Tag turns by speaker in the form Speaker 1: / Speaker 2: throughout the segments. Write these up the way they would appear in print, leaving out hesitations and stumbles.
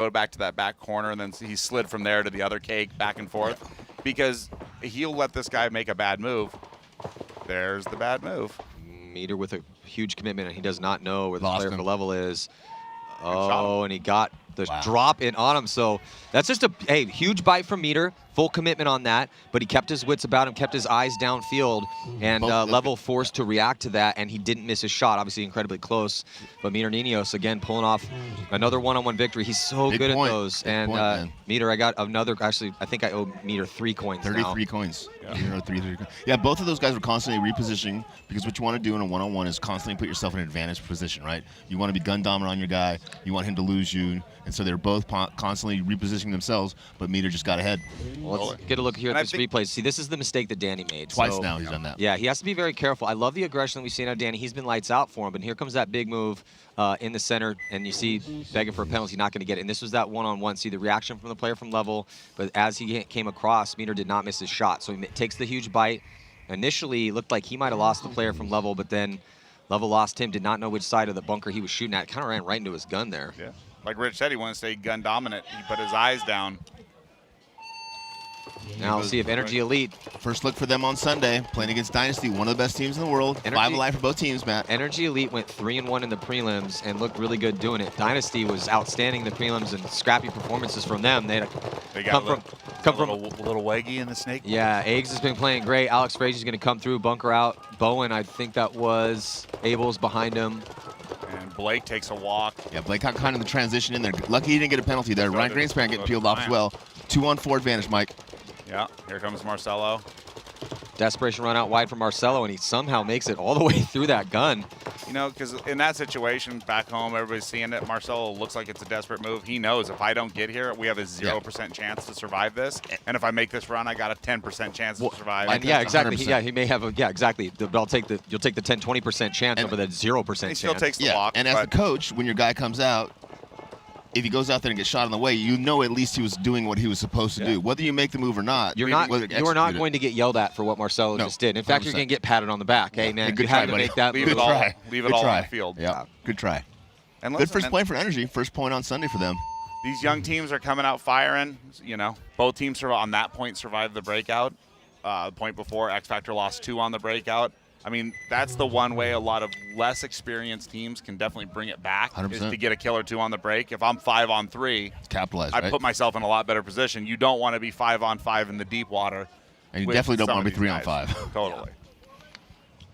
Speaker 1: go back to that back corner, and then he slid from there to the other cake, back and forth, because he'll let this guy make a bad move. There's the bad move.
Speaker 2: Meter with a huge commitment, and he does not know where the player
Speaker 3: him.
Speaker 2: for level is. Oh, and he got the drop in on him. So that's just a huge bite from Meter. Full commitment on that, but he kept his wits about him, kept his eyes downfield, and Level forced to react to that, and he didn't miss his shot. Obviously incredibly close, but Meter Niños again pulling off another one-on-one victory. He's so good at those. And Meter, I got another. Actually, I think I owe Meter 3 coins.
Speaker 3: 33 coins. Yeah, both of those guys were constantly repositioning, because what you want to do in a one-on-one is constantly put yourself in an advantage position, right? You want to be gun dominant on your guy. You want him to lose you, and so they're both constantly repositioning themselves. But Meter just got ahead.
Speaker 2: Well, let's get a look here at this replay. See, this is the mistake that Danny made.
Speaker 3: Twice now he's done that.
Speaker 2: Yeah, he has to be very careful. I love the aggression that we've seen out of Danny. He's been lights out for him, but here comes that big move in the center, and you see begging for a penalty, not going to get it. And this was that one-on-one. See the reaction from the player from Level, but as he came across, Meter did not miss his shot. So he takes the huge bite. Initially, it looked like he might have lost the player from Level, but then Level lost him, did not know which side of the bunker he was shooting at. Kind of ran right into his gun there.
Speaker 1: Yeah. Like Rich said, he wanted to stay gun dominant. He put his eyes down.
Speaker 2: Now we'll see if NRG Elite.
Speaker 3: First look for them on Sunday, playing against Dynasty, one of the best teams in the world. 5 alive for both teams, Matt.
Speaker 2: NRG Elite went 3-1 in the prelims and looked really good doing it. Dynasty was outstanding in the prelims, and scrappy performances from them. They
Speaker 1: got a little waggy in the snake.
Speaker 2: Yeah, Eggs has been playing great. Alex Frazier's going to come through, bunker out. Bowen, I think that was Abel's behind him.
Speaker 1: And Blake takes a walk.
Speaker 3: Yeah, Blake got kind of the transition in there. Lucky he didn't get a penalty there. Ryan Greenspan getting peeled off as well. 2-on-4 advantage, Mike.
Speaker 1: Yeah, here comes Marcelo.
Speaker 2: Desperation run out wide for Marcelo, and he somehow makes it all the way through that gun.
Speaker 1: You know, because in that situation back home, everybody's seeing it. Marcelo looks like it's a desperate move. He knows if I don't get here, we have a 0% chance to survive this. And if I make this run, I got a 10% chance to survive.
Speaker 2: And yeah, exactly. He may have a exactly. But you'll take the 10-20% chance over that 0% chance.
Speaker 1: He still takes the walk.
Speaker 3: And as the coach, when your guy comes out, if he goes out there and gets shot on the way, you know at least he was doing what he was supposed to do. Whether you make the move or not,
Speaker 2: you are not going to get yelled at for what Marcelo just did. In fact, 100%. You're going to get patted on the back. Hey, man,
Speaker 3: good
Speaker 2: you
Speaker 3: try,
Speaker 2: had to make that
Speaker 1: leave
Speaker 2: move.
Speaker 1: Leave it all on the field.
Speaker 3: Yeah, good try.
Speaker 1: And
Speaker 3: good first point for NRG. First point on Sunday for them.
Speaker 1: These young teams are coming out firing. You know, both teams on that point survived the breakout. The point before, X Factor lost 2 on the breakout. I mean, that's the one way a lot of less experienced teams can definitely bring it back
Speaker 3: 100%.
Speaker 1: is to get a kill or 2 on the break. If I'm 5-on-3,
Speaker 3: capitalize.
Speaker 1: I put myself in a lot better position. You don't want to be 5-on-5 in the deep water.
Speaker 3: And you definitely don't want to be 3-on-5.
Speaker 1: Totally.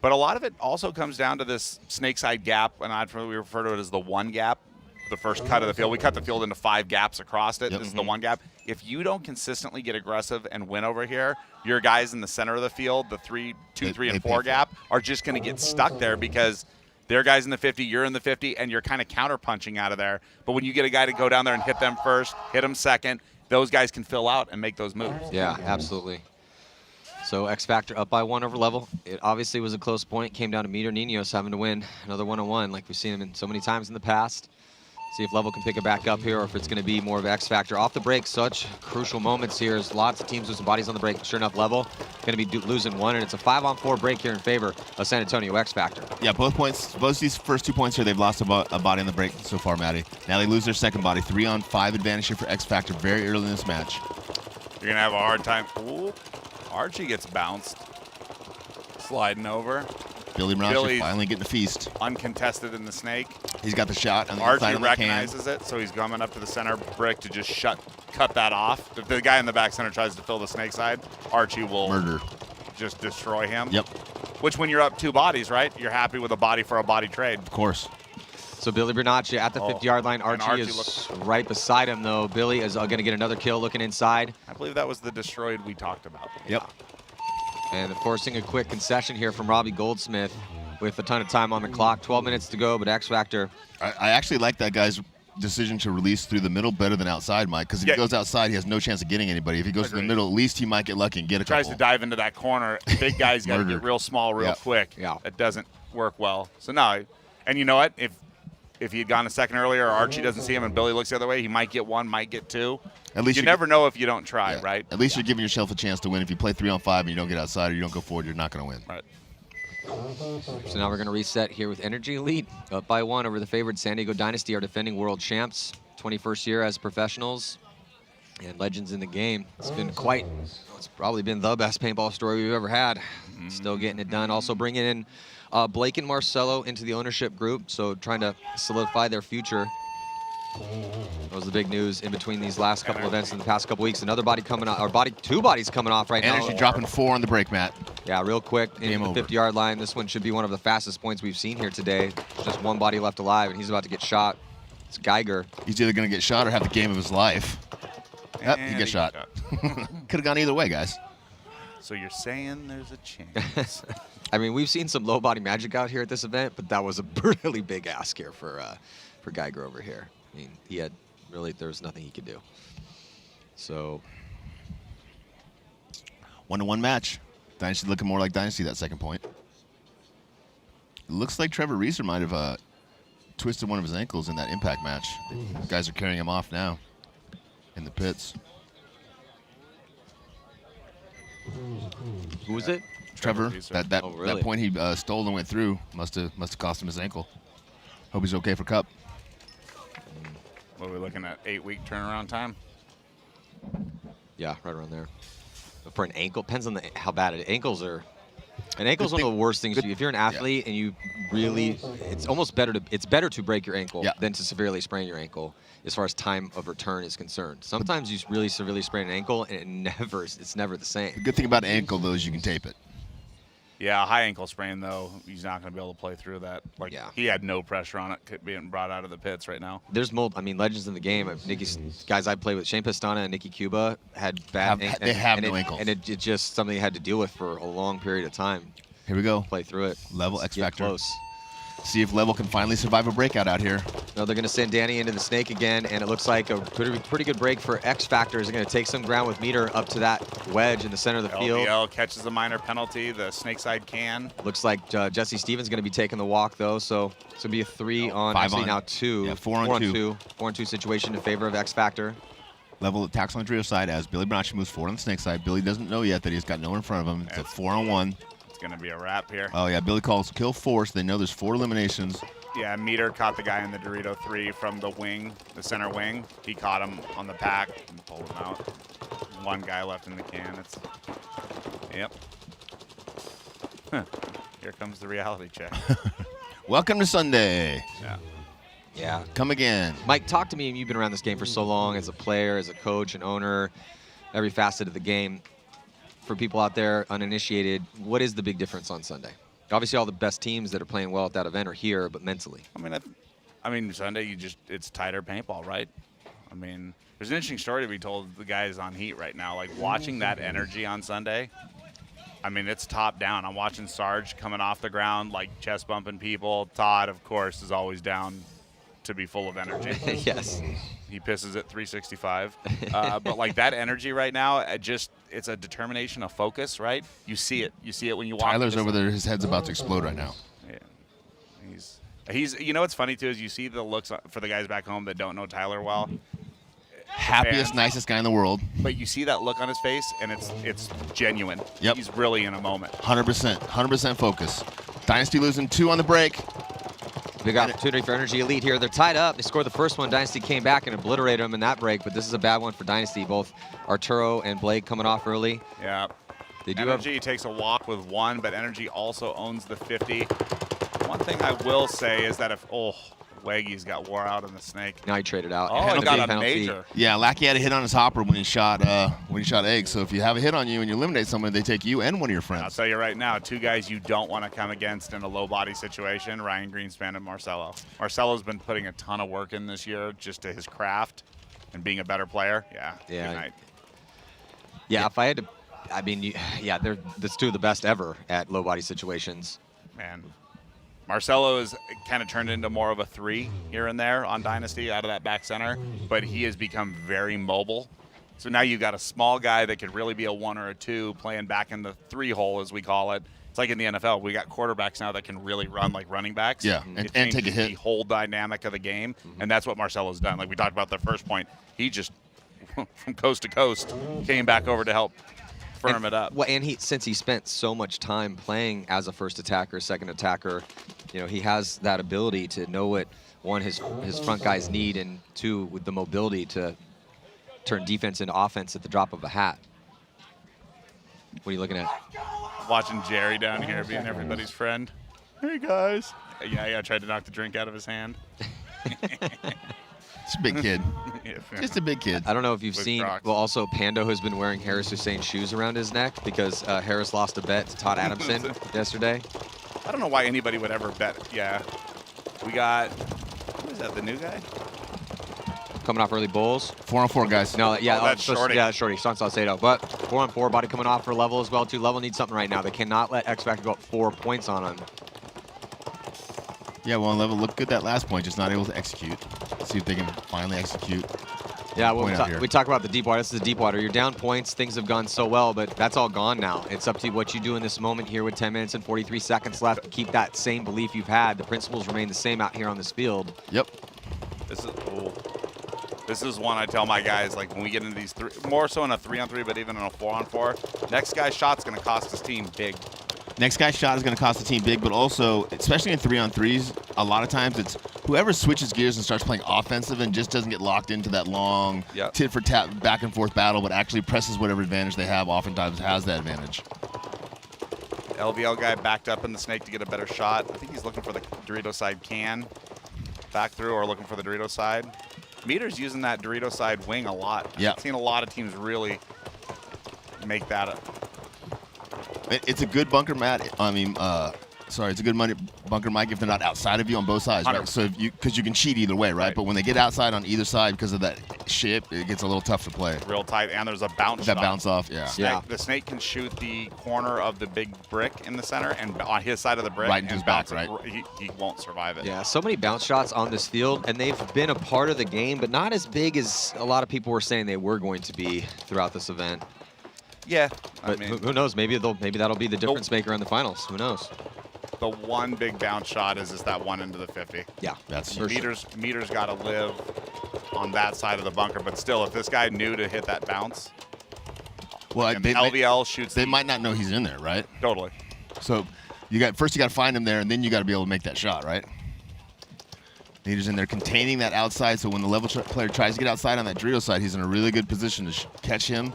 Speaker 1: But a lot of it also comes down to this snake side gap, and we refer to it as the one gap. The first cut of the field. We cut the field into 5 gaps across it. This is the one gap. If you don't consistently get aggressive and win over here, your guys in the center of the field, the 2, 3, and 4 gap, are just going to get stuck there because their guys in the 50, you're in the 50, and you're kind of counter-punching out of there. But when you get a guy to go down there and hit them first, hit them second, those guys can fill out and make those moves.
Speaker 2: Yeah, absolutely. So X Factor up by 1 over Level. It obviously was a close point. Came down to Meter Niños having to win another one-on-one like we've seen him in so many times in the past. See if Level can pick it back up here or if it's going to be more of X Factor. Off the break, such crucial moments here. There's lots of teams losing bodies on the break. Sure enough, Level going to be losing 1, and it's a 5-on-4 break here in favor of San Antonio X Factor.
Speaker 3: Yeah, both of these first 2 points here, they've lost a body on the break so far, Matty. Now they lose their second body. 3-on-5 advantage here for X Factor very early in this match.
Speaker 1: You're going to have a hard time. Ooh, Archie gets bounced. Sliding over.
Speaker 3: Billy Bernacci finally getting a feast.
Speaker 1: Uncontested in the snake.
Speaker 3: He's got the shot on the
Speaker 1: Archie
Speaker 3: inside of the
Speaker 1: recognizes it, so he's coming up to the center brick to just cut that off. If the guy in the back center tries to fill the snake side, Archie will just destroy him.
Speaker 3: Yep.
Speaker 1: Which, when you're up 2 bodies, right, you're happy with a body for a body trade.
Speaker 3: Of course.
Speaker 2: So Billy Bernacci at the 50-yard line. Archie is right beside him, though. Billy is going to get another kill looking inside.
Speaker 1: I believe that was the destroyed we talked about.
Speaker 3: Yep.
Speaker 2: And forcing a quick concession here from Robbie Goldsmith with a ton of time on the clock. 12 minutes to go, but X Factor.
Speaker 3: I actually like that guy's decision to release through the middle better than outside, Mike, because if he goes outside, he has no chance of getting anybody. If he goes to the middle, at least he might get lucky and get a couple.
Speaker 1: Tries to dive into that corner. Big guy's got to get real small real quick.
Speaker 2: Yeah.
Speaker 1: It doesn't work well. So no, and you know what? If he had gone a second earlier, or Archie doesn't see him and Billy looks the other way, he might get 1, might get 2.
Speaker 3: At least
Speaker 1: you never know if you don't try, right?
Speaker 3: At least you're giving yourself a chance to win. If you play 3-on-5 and you don't get outside or you don't go forward, you're not going to win.
Speaker 1: Right.
Speaker 2: So now we're going to reset here with NRG Elite. Up by 1 over the favored San Diego Dynasty, our defending world champs. 21st year as professionals and legends in the game. It's been it's probably been the best paintball story we've ever had. Still getting it done. Also bringing in Blake and Marcelo into the ownership group, so trying to solidify their future. That was the big news in between these last couple events in the past couple weeks. Another body coming off, or two bodies coming off right now.
Speaker 3: NRG dropping 4 on the break, Matt.
Speaker 2: Yeah, real quick in
Speaker 3: Game
Speaker 2: the
Speaker 3: over.
Speaker 2: 50-yard line. This one should be one of the fastest points we've seen here today. There's just one body left alive, and he's about to get shot. It's Geiger.
Speaker 3: He's either going to get shot or have the game of his life. Yep, he gets shot. Could have gone either way, guys.
Speaker 1: So you're saying there's a chance?
Speaker 2: I mean, we've seen some low body magic out here at this event, but that was a really big ask here for Geiger over here. I mean, he had really, there was nothing he could do. So
Speaker 3: 1-to-1 match. Dynasty looking more like Dynasty that second point. It looks like Trevor Reeser might have twisted one of his ankles in that impact match. The guys are carrying him off now in the pits.
Speaker 2: who was it?
Speaker 3: Trevor,
Speaker 1: Reeser.
Speaker 3: that
Speaker 2: Oh, really?
Speaker 3: point he stole and went through must have cost him his ankle. Hope he's okay for Cup.
Speaker 1: What are we looking at? 8-week turnaround time?
Speaker 2: Yeah, right around there. But for an ankle, depends on how bad it. Ankles are. An ankle's one of the worst things. If you're an athlete and you really, it's almost better to break your ankle than to severely sprain your ankle, as far as time of return is concerned. Sometimes you really severely sprain an ankle and it's never the same.
Speaker 3: The good thing about an ankle though is you can tape it.
Speaker 1: Yeah, a high ankle sprain, though, he's not going to be able to play through that. Like, he had no pressure on it being brought out of the pits right now.
Speaker 2: There's legends in the game. Guys I played with, Shane Pistana and Nicky Cuba, had bad ankles.
Speaker 3: They have no ankles.
Speaker 2: And it's just something they had to deal with for a long period of time.
Speaker 3: Here we go.
Speaker 2: Play through it.
Speaker 3: Level X
Speaker 2: Get
Speaker 3: Factor.
Speaker 2: close.
Speaker 3: See if Level can finally survive a breakout out here.
Speaker 2: No, they're going to send Danny into the snake again, and it looks like a pretty good break for X Factor. Is going to take some ground with Meter up to that wedge in the center of the field.
Speaker 1: LBL catches a minor penalty. The snake side can.
Speaker 2: Looks like Jesse Stevens going to be taking the walk, though, so it's going to be a 3 on,
Speaker 3: 5
Speaker 2: actually
Speaker 3: on.
Speaker 2: now 2.
Speaker 3: Yeah, 4 on 2.
Speaker 2: 4-on-2 situation in favor of X Factor.
Speaker 3: Level attacks on the trio side as Billy Bonacci moves forward on the snake side. Billy doesn't know yet that he's got no one in front of him. It's a 4-on-1.
Speaker 1: It's going to be a wrap here.
Speaker 3: Oh, yeah. Billy calls kill 4, so they know there's 4 eliminations.
Speaker 1: Yeah, Meter caught the guy in the Dorito 3 from the wing, the center wing. He caught him on the pack and pulled him out. One guy left in the can. Yep. Here comes the reality check.
Speaker 3: Welcome to Sunday.
Speaker 1: Yeah.
Speaker 2: Yeah.
Speaker 3: Come again.
Speaker 2: Mike, talk to me. You've been around this game for so long as a player, as a coach, an owner, every facet of the game. For people out there uninitiated, what is the big difference on Sunday? Obviously, all the best teams that are playing well at that event are here, but mentally.
Speaker 1: I mean, Sunday, it's tighter paintball, right? I mean, there's an interesting story to be told. The guys on heat right now, like watching that energy on Sunday. I mean, it's top down. I'm watching Sarge coming off the ground, like chest bumping people. Todd, of course, is always down to be full of energy.
Speaker 2: Yes.
Speaker 1: He pisses at 365. But like that energy right now, it's a determination, a focus, right? You see it. You see it when you walk.
Speaker 3: Tyler's over there. His head's about to explode right now.
Speaker 1: Yeah. He's. You know what's funny too is you see the looks for the guys back home that don't know Tyler well.
Speaker 3: Happiest, nicest guy in the world.
Speaker 1: But you see that look on his face, and it's genuine.
Speaker 3: Yep.
Speaker 1: He's really in a moment.
Speaker 3: 100% focus. Dynasty losing 2 on the break.
Speaker 2: Big opportunity for NRG Elite here. They're tied up. They scored the first one. Dynasty came back and obliterated them in that break, but this is a bad one for Dynasty. Both Arturo and Blake coming off early.
Speaker 1: Yeah.
Speaker 2: They do
Speaker 1: NRG takes a walk with 1, but NRG also owns the 50. One thing I will say is that if Waggy's got wore out in the snake.
Speaker 2: Now he traded out.
Speaker 1: Oh, he got a major.
Speaker 3: Yeah, Lackey had a hit on his hopper when he shot eggs. So if you have a hit on you and you eliminate someone, they take you and one of your friends.
Speaker 1: I'll tell you right now, 2 guys you don't want to come against in a low body situation, Ryan Greenspan and Marcelo. Marcelo's been putting a ton of work in this year just to his craft and being a better player. Yeah. Good night.
Speaker 2: Yeah, if I had to, I mean, they're 2 of the best ever at low body situations.
Speaker 1: Man. Marcelo has kind of turned into more of a 3 here and there on Dynasty out of that back center, but he has become very mobile. So now you've got a small guy that could really be a 1 or a 2 playing back in the 3 hole, as we call it. It's like in the NFL. We got quarterbacks now that can really run like running backs.
Speaker 3: Yeah, and take a hit.
Speaker 1: The whole dynamic of the game, and that's what Marcelo's done. Like we talked about the first point, he just, from coast to coast, came back over to help firm it up.
Speaker 2: Well, and since he spent so much time playing as a first attacker, second attacker, he has that ability to know what one, his front guys need, and two, with the mobility to turn defense into offense at the drop of a hat. What are you looking at?
Speaker 1: Watching Jerry down here being everybody's friend. Hey, guys. Yeah, I tried to knock the drink out of his hand.
Speaker 3: It's a big kid.
Speaker 1: Yeah.
Speaker 3: Just a big kid.
Speaker 2: I don't know if you've
Speaker 1: With
Speaker 2: seen,
Speaker 1: Crocs.
Speaker 2: well, also Pando has been wearing Harris Hussein shoes around his neck because Harris lost a bet to Todd Adamson yesterday.
Speaker 1: I don't know why anybody would ever bet. Yeah. We got, who is that, the new guy?
Speaker 2: Coming off early bowls.
Speaker 3: 4-on-4, guys.
Speaker 2: No, yeah,
Speaker 1: that's
Speaker 2: so-
Speaker 1: Shorty.
Speaker 2: Yeah, Shorty, Son Salcedo. But 4-on-4, body coming off for Level as well, too. Level needs something right now. They cannot let X Factor go up 4 points on him.
Speaker 3: Yeah, well, on Level looked good that last point, just not able to execute. See if they can finally execute.
Speaker 2: Yeah, well,
Speaker 3: Point out here.
Speaker 2: we talk about the deep water. This is the deep water. You're down points. Things have gone so well, but that's all gone now. It's up to what you do in this moment here with 10 minutes and 43 seconds left to keep that same belief you've had. The principles remain the same out here on this field.
Speaker 3: Yep.
Speaker 1: This is cool. This is one I tell my guys, like when we get into these more so in a 3-on-3, but even in a 4-on-4, next guy's shot's going to cost his team big.
Speaker 3: Next guy's shot is going to cost the team big, but also, especially in 3-on-3s, a lot of times it's whoever switches gears and starts playing offensive and just doesn't get locked into that long tit-for-tat back-and-forth battle, but actually presses whatever advantage they have, oftentimes has that advantage.
Speaker 1: LVL guy backed up in the snake to get a better shot. I think he's looking for the Dorito side can. Back through or looking for the Dorito side. Meter's using that Dorito side wing a lot.
Speaker 3: Yeah.
Speaker 1: I've seen a lot of teams really make that up.
Speaker 3: It's a good bunker mat. I mean, sorry, it's a good bunker mic if they're not outside of you on both sides, right? So because you can cheat either way, right? But when they get outside on either side because of that ship, it gets a little tough to play.
Speaker 1: Real tight, and there's a bounce
Speaker 3: That
Speaker 1: shot.
Speaker 3: bounce off, yeah.
Speaker 1: Snake, the snake can shoot the corner of the big brick in the center and on his side of the brick
Speaker 3: Right into
Speaker 1: and
Speaker 3: his back,
Speaker 1: bounce it. He won't survive it.
Speaker 2: Yeah, so many bounce shots on this field, and they've been a part of the game, but not as big as a lot of people were saying they were going to be throughout this event.
Speaker 1: Yeah,
Speaker 2: But who knows? Maybe that'll be the difference maker in the finals. Who knows?
Speaker 1: The one big bounce shot is just that one into the 50.
Speaker 2: Yeah,
Speaker 3: That's
Speaker 2: for sure.
Speaker 1: Meters got to live on that side of the bunker, but still, if this guy knew to hit that bounce,
Speaker 3: Well,
Speaker 1: and LVL shoots.
Speaker 3: They might not know he's in there, right?
Speaker 1: Totally.
Speaker 3: So first you got to find him there, and then you got to be able to make that shot, right? Meter's in there containing that outside, so when the level player tries to get outside on that Dorito side, he's in a really good position to catch him,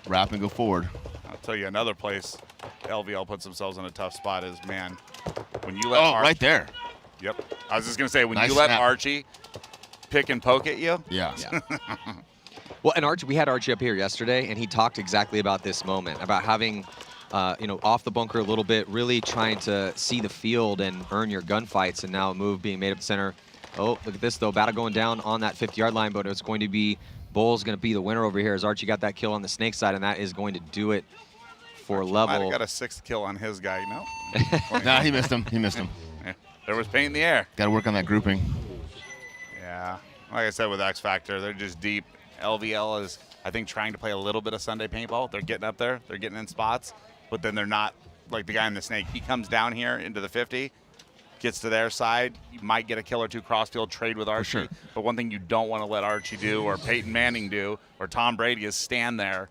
Speaker 3: wrap, and go forward.
Speaker 1: I'll tell you another place LVL puts themselves in a tough spot is, man, when you let
Speaker 3: right there.
Speaker 1: Yep. I was just going to say, when
Speaker 3: Nice
Speaker 1: you let
Speaker 3: snap.
Speaker 1: Archie pick and poke at you.
Speaker 3: Yeah.
Speaker 2: Well, and Archie, we had Archie up here yesterday, and he talked exactly about this moment, about having, off the bunker a little bit, really trying to see the field and earn your gunfights, and now a move being made up the center. Oh, look at this, though. Battle going down on that 50-yard line, but it's going to be Bull's going to be the winner over here as Archie got that kill on the snake side, and that is going to do it for
Speaker 1: Might
Speaker 2: Level.
Speaker 1: have got a 6th kill on his guy, no?
Speaker 3: Nah, he missed him. He missed him.
Speaker 1: Yeah. There was paint in the air.
Speaker 3: Got to work on that grouping.
Speaker 1: Yeah. Like I said with X Factor, they're just deep. LVL is, I think, trying to play a little bit of Sunday paintball. They're getting up there. They're getting in spots. But then they're not like the guy in the snake. He comes down here into the 50, gets to their side. You might get a kill or two crossfield trade with Archie.
Speaker 3: sure.
Speaker 1: But one thing you don't want to let Archie do or Peyton Manning do or Tom Brady is stand there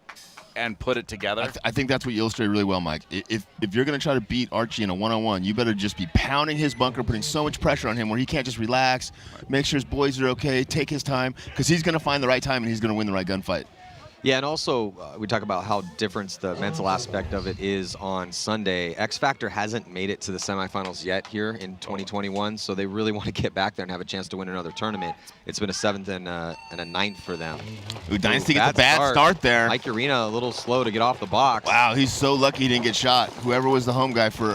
Speaker 1: and put it together.
Speaker 3: I think that's what you illustrated really well, Mike. If you're going to try to beat Archie in a one-on-one, you better just be pounding his bunker, putting so much pressure on him where he can't just relax, make sure his boys are okay, take his time, because he's going to find the right time and he's going to win the right gunfight.
Speaker 2: Yeah, and also we talk about how different the mental aspect of it is on Sunday. X Factor hasn't made it to the semifinals yet here in 2021, so they really want to get back there and have a chance to win another tournament. It's been a 7th and a 9th for them.
Speaker 3: Ooh, Dynasty gets a bad start there.
Speaker 2: Mike Urena a little slow to get off the box.
Speaker 3: Wow, he's so lucky he didn't get shot. Whoever was the home guy for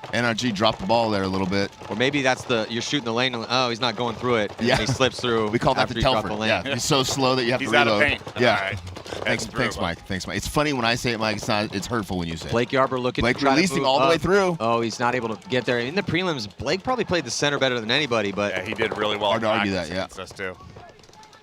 Speaker 3: NRG dropped the ball there a little bit.
Speaker 2: Or maybe that's you're shooting the lane, and, oh, he's not going through it, and
Speaker 3: Yeah.
Speaker 2: he slips through.
Speaker 3: We call that
Speaker 2: after
Speaker 3: the
Speaker 2: he dropped
Speaker 3: Telford.
Speaker 2: the lane.
Speaker 3: Yeah, he's so slow that you have
Speaker 1: He's
Speaker 3: to
Speaker 1: out
Speaker 3: reload.
Speaker 1: of paint.
Speaker 3: Yeah.
Speaker 1: All right.
Speaker 3: Thanks,
Speaker 1: That's
Speaker 3: thanks,
Speaker 1: brutal.
Speaker 3: Mike. Thanks, Mike. It's funny when I say it, Mike. It's hurtful when you say it.
Speaker 2: Blake Yarber looking
Speaker 3: Blake
Speaker 2: to try to
Speaker 3: releasing
Speaker 2: move
Speaker 3: all the way
Speaker 2: up.
Speaker 3: through.
Speaker 2: Oh, he's not able to get there. In the prelims, Blake probably played the center better than anybody, but
Speaker 1: Yeah, he did really well.
Speaker 3: Hard to
Speaker 1: in
Speaker 3: argue
Speaker 1: practice
Speaker 3: that, yeah.
Speaker 1: against us too.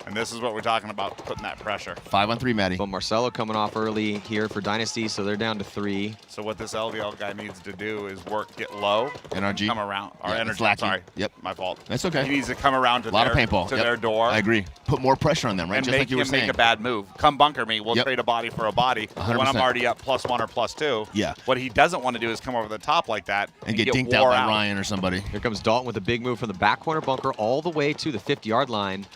Speaker 1: And this is what we're talking about, putting that pressure.
Speaker 3: 5-on-3, Maddie.
Speaker 2: But Marcelo coming off early here for Dynasty, so they're down to 3.
Speaker 1: So what this LVL guy needs to do is get low.
Speaker 3: NRG.
Speaker 1: Come around. Or
Speaker 3: Yeah,
Speaker 1: NRG,
Speaker 3: it's lacking.
Speaker 1: sorry.
Speaker 3: Yep.
Speaker 1: My fault.
Speaker 3: That's okay.
Speaker 1: He needs to come around to
Speaker 3: A lot of paintball.
Speaker 1: their door.
Speaker 3: I agree. Put more pressure on them, right?
Speaker 1: And
Speaker 3: Just
Speaker 1: make
Speaker 3: like you were
Speaker 1: him make
Speaker 3: saying.
Speaker 1: a bad move. Come bunker me. We'll trade a body for a body. When I'm
Speaker 3: 100%.
Speaker 1: already up +1 or +2.
Speaker 3: Yeah.
Speaker 1: What he doesn't want to do is come over the top like that
Speaker 3: and get dinked out
Speaker 1: wore
Speaker 3: by Ryan or somebody.
Speaker 2: Here comes Dalton with a big move from the back corner bunker all the way to the 50-yard line.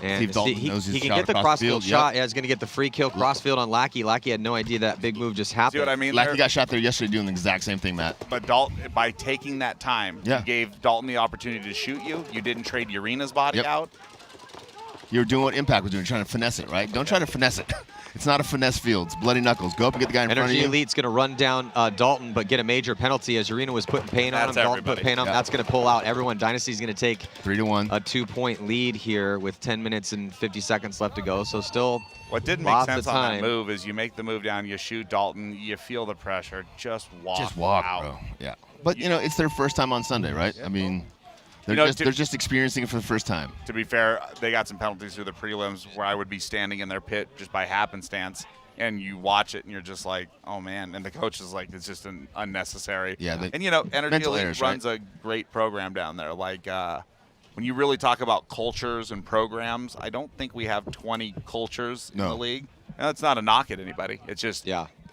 Speaker 2: And
Speaker 3: Steve Dalton knows his
Speaker 2: he can
Speaker 3: shot
Speaker 2: get the
Speaker 3: across the
Speaker 2: cross-field
Speaker 3: field.
Speaker 2: shot. Yeah, he's going to get the free kill cross-field on Lackey. Lackey had no idea that big move just happened.
Speaker 1: See what I mean?
Speaker 3: Lackey got shot there yesterday doing the exact same thing, Matt.
Speaker 1: But Dalton, by taking that time, you gave Dalton the opportunity to shoot you. You didn't trade Urina's body out.
Speaker 3: You were doing what Impact was doing, trying to finesse it, right? Don't try to finesse it. It's not a finesse field. It's bloody knuckles. Go up and get the guy in front of
Speaker 2: NRG
Speaker 3: you.
Speaker 2: Elite's going to run down Dalton, but get a major penalty as Urina was putting pain on him. Dalton put pain on him. That's going to pull out everyone. Dynasty's going to take
Speaker 3: 3-1.
Speaker 2: a 2-point lead here with 10 minutes and 50 seconds left to go. So still
Speaker 1: what didn't make sense on that move is you make the move down, you shoot Dalton, you feel the pressure, just walk out.
Speaker 3: Bro. Yeah. But, you know, it's their first time on Sunday, right? I mean, they're just experiencing it for the first time.
Speaker 1: To be fair, they got some penalties through the prelims where I would be standing in their pit just by happenstance. And you watch it, and you're just like, oh, man. And the coach is like, it's just unnecessary.
Speaker 3: Yeah.
Speaker 1: And, you know, NRG Elite runs a great program down there. Like, when you really talk about cultures and programs, I don't think we have 20 cultures in the league. And that's not a knock at anybody. It's just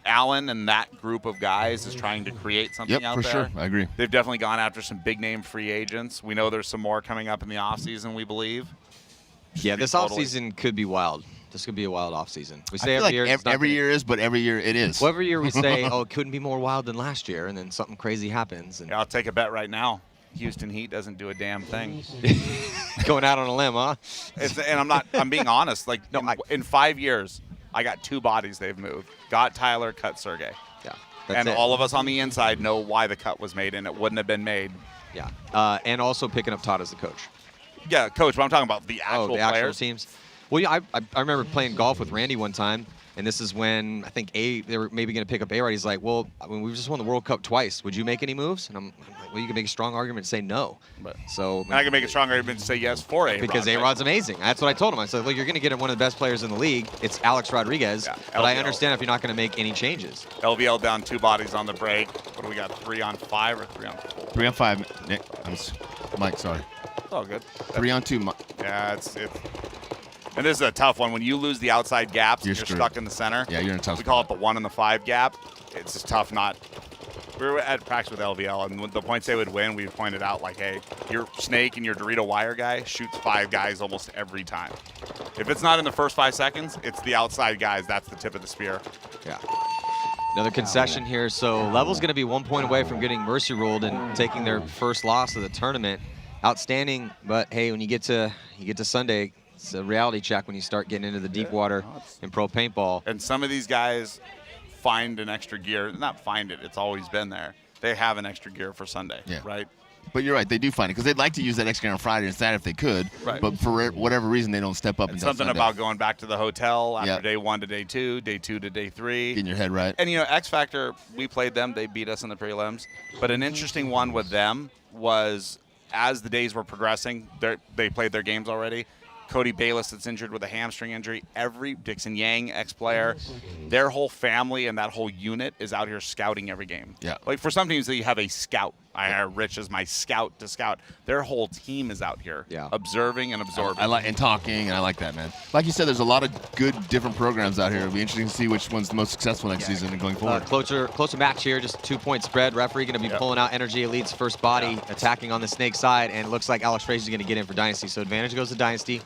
Speaker 1: Allen and that group of guys is trying to create something out there.
Speaker 3: Yep, for sure. I agree.
Speaker 1: They've definitely gone after some big-name free agents. We know there's some more coming up in the offseason, we believe.
Speaker 2: Yeah, this offseason could be wild. This could be a wild offseason. We say
Speaker 3: every year, every year is, but every year it is.
Speaker 2: Well, every year we say, oh, it couldn't be more wild than last year, and then something crazy happens. And
Speaker 1: I'll take a bet right now. Houston Heat doesn't do a damn thing.
Speaker 2: Going out on a limb, huh?
Speaker 1: And I'm being honest. Like, in 5 years, I got 2 bodies they've moved. Got Tyler, cut Sergey.
Speaker 2: Yeah.
Speaker 1: And all of us on the inside know why the cut was made, and it wouldn't have been made.
Speaker 2: Yeah. And also picking up Todd as the coach.
Speaker 1: Yeah, coach, but I'm talking about the actual players.
Speaker 2: Actual teams. Well, yeah, I remember playing golf with Randy one time, and this is when I think they were maybe going to pick up A-Rod. He's like, well, I mean, we've just won the World Cup twice. Would you make any moves? And I'm like, well, you can make a strong argument and say no.
Speaker 1: But
Speaker 2: and
Speaker 1: I can make a strong argument to say yes for A-Rod.
Speaker 2: Because A-Rod's amazing. That's what I told him. I said, look, you're going to get one of the best players in the league. It's Alex Rodriguez. Yeah, but I understand if you're not going to make any changes.
Speaker 1: LVL down 2 bodies on the break. What do we got, 3 on 5 or 3 on 4?
Speaker 3: 3 on 5, Nick. Mike, sorry.
Speaker 1: It's all good.
Speaker 3: 3 on 2.
Speaker 1: Yeah, it's and this is a tough one. When you lose the outside gaps, you're stuck in the center.
Speaker 3: Yeah, you're in a tough
Speaker 1: We call it the 1 and the 5 gap. It's just tough not. We were at practice with LVL, and when the points they would win, we pointed out, like, hey, your snake and your Dorito wire guy shoots 5 guys almost every time. If it's not in the first 5 seconds, it's the outside guys. That's the tip of the spear.
Speaker 2: Yeah. Another concession here. So Level's going to be 1 point away from getting mercy ruled and taking their first loss of the tournament. Outstanding, but hey, when you get to Sunday, it's a reality check when you start getting into the deep water in pro paintball.
Speaker 1: And some of these guys find an extra gear. Not find it. It's always been there. They have an extra gear for Sunday, right?
Speaker 3: But you're right. They do find it because they'd like to use that extra gear on Friday and Saturday if they could.
Speaker 1: Right.
Speaker 3: But for whatever reason, they don't step up.
Speaker 1: And something about going back to the hotel after day 1 to day 2, day 2 to day 3.
Speaker 3: Getting your head right.
Speaker 1: And, you know, X Factor, we played them. They beat us in the prelims. But an interesting one with them was as the days were progressing, they played their games already. Cody Bayless that's injured with a hamstring injury. Every Dixon Yang, ex-player, their whole family and that whole unit is out here scouting every game.
Speaker 3: Yeah.
Speaker 1: Like for some teams, you have a scout. I hire Rich as my scout to scout. Their whole team is out here observing and absorbing.
Speaker 3: I like and talking, and I like that, man. Like you said, there's a lot of good different programs out here. It'll be interesting to see which one's the most successful next season and going forward.
Speaker 2: Closer match here, just a 2-point spread. Referee going to be pulling out NRG Elite's first body, attacking on the snake side, and it looks like Alex Frazier's going to get in for Dynasty. So advantage goes to Dynasty.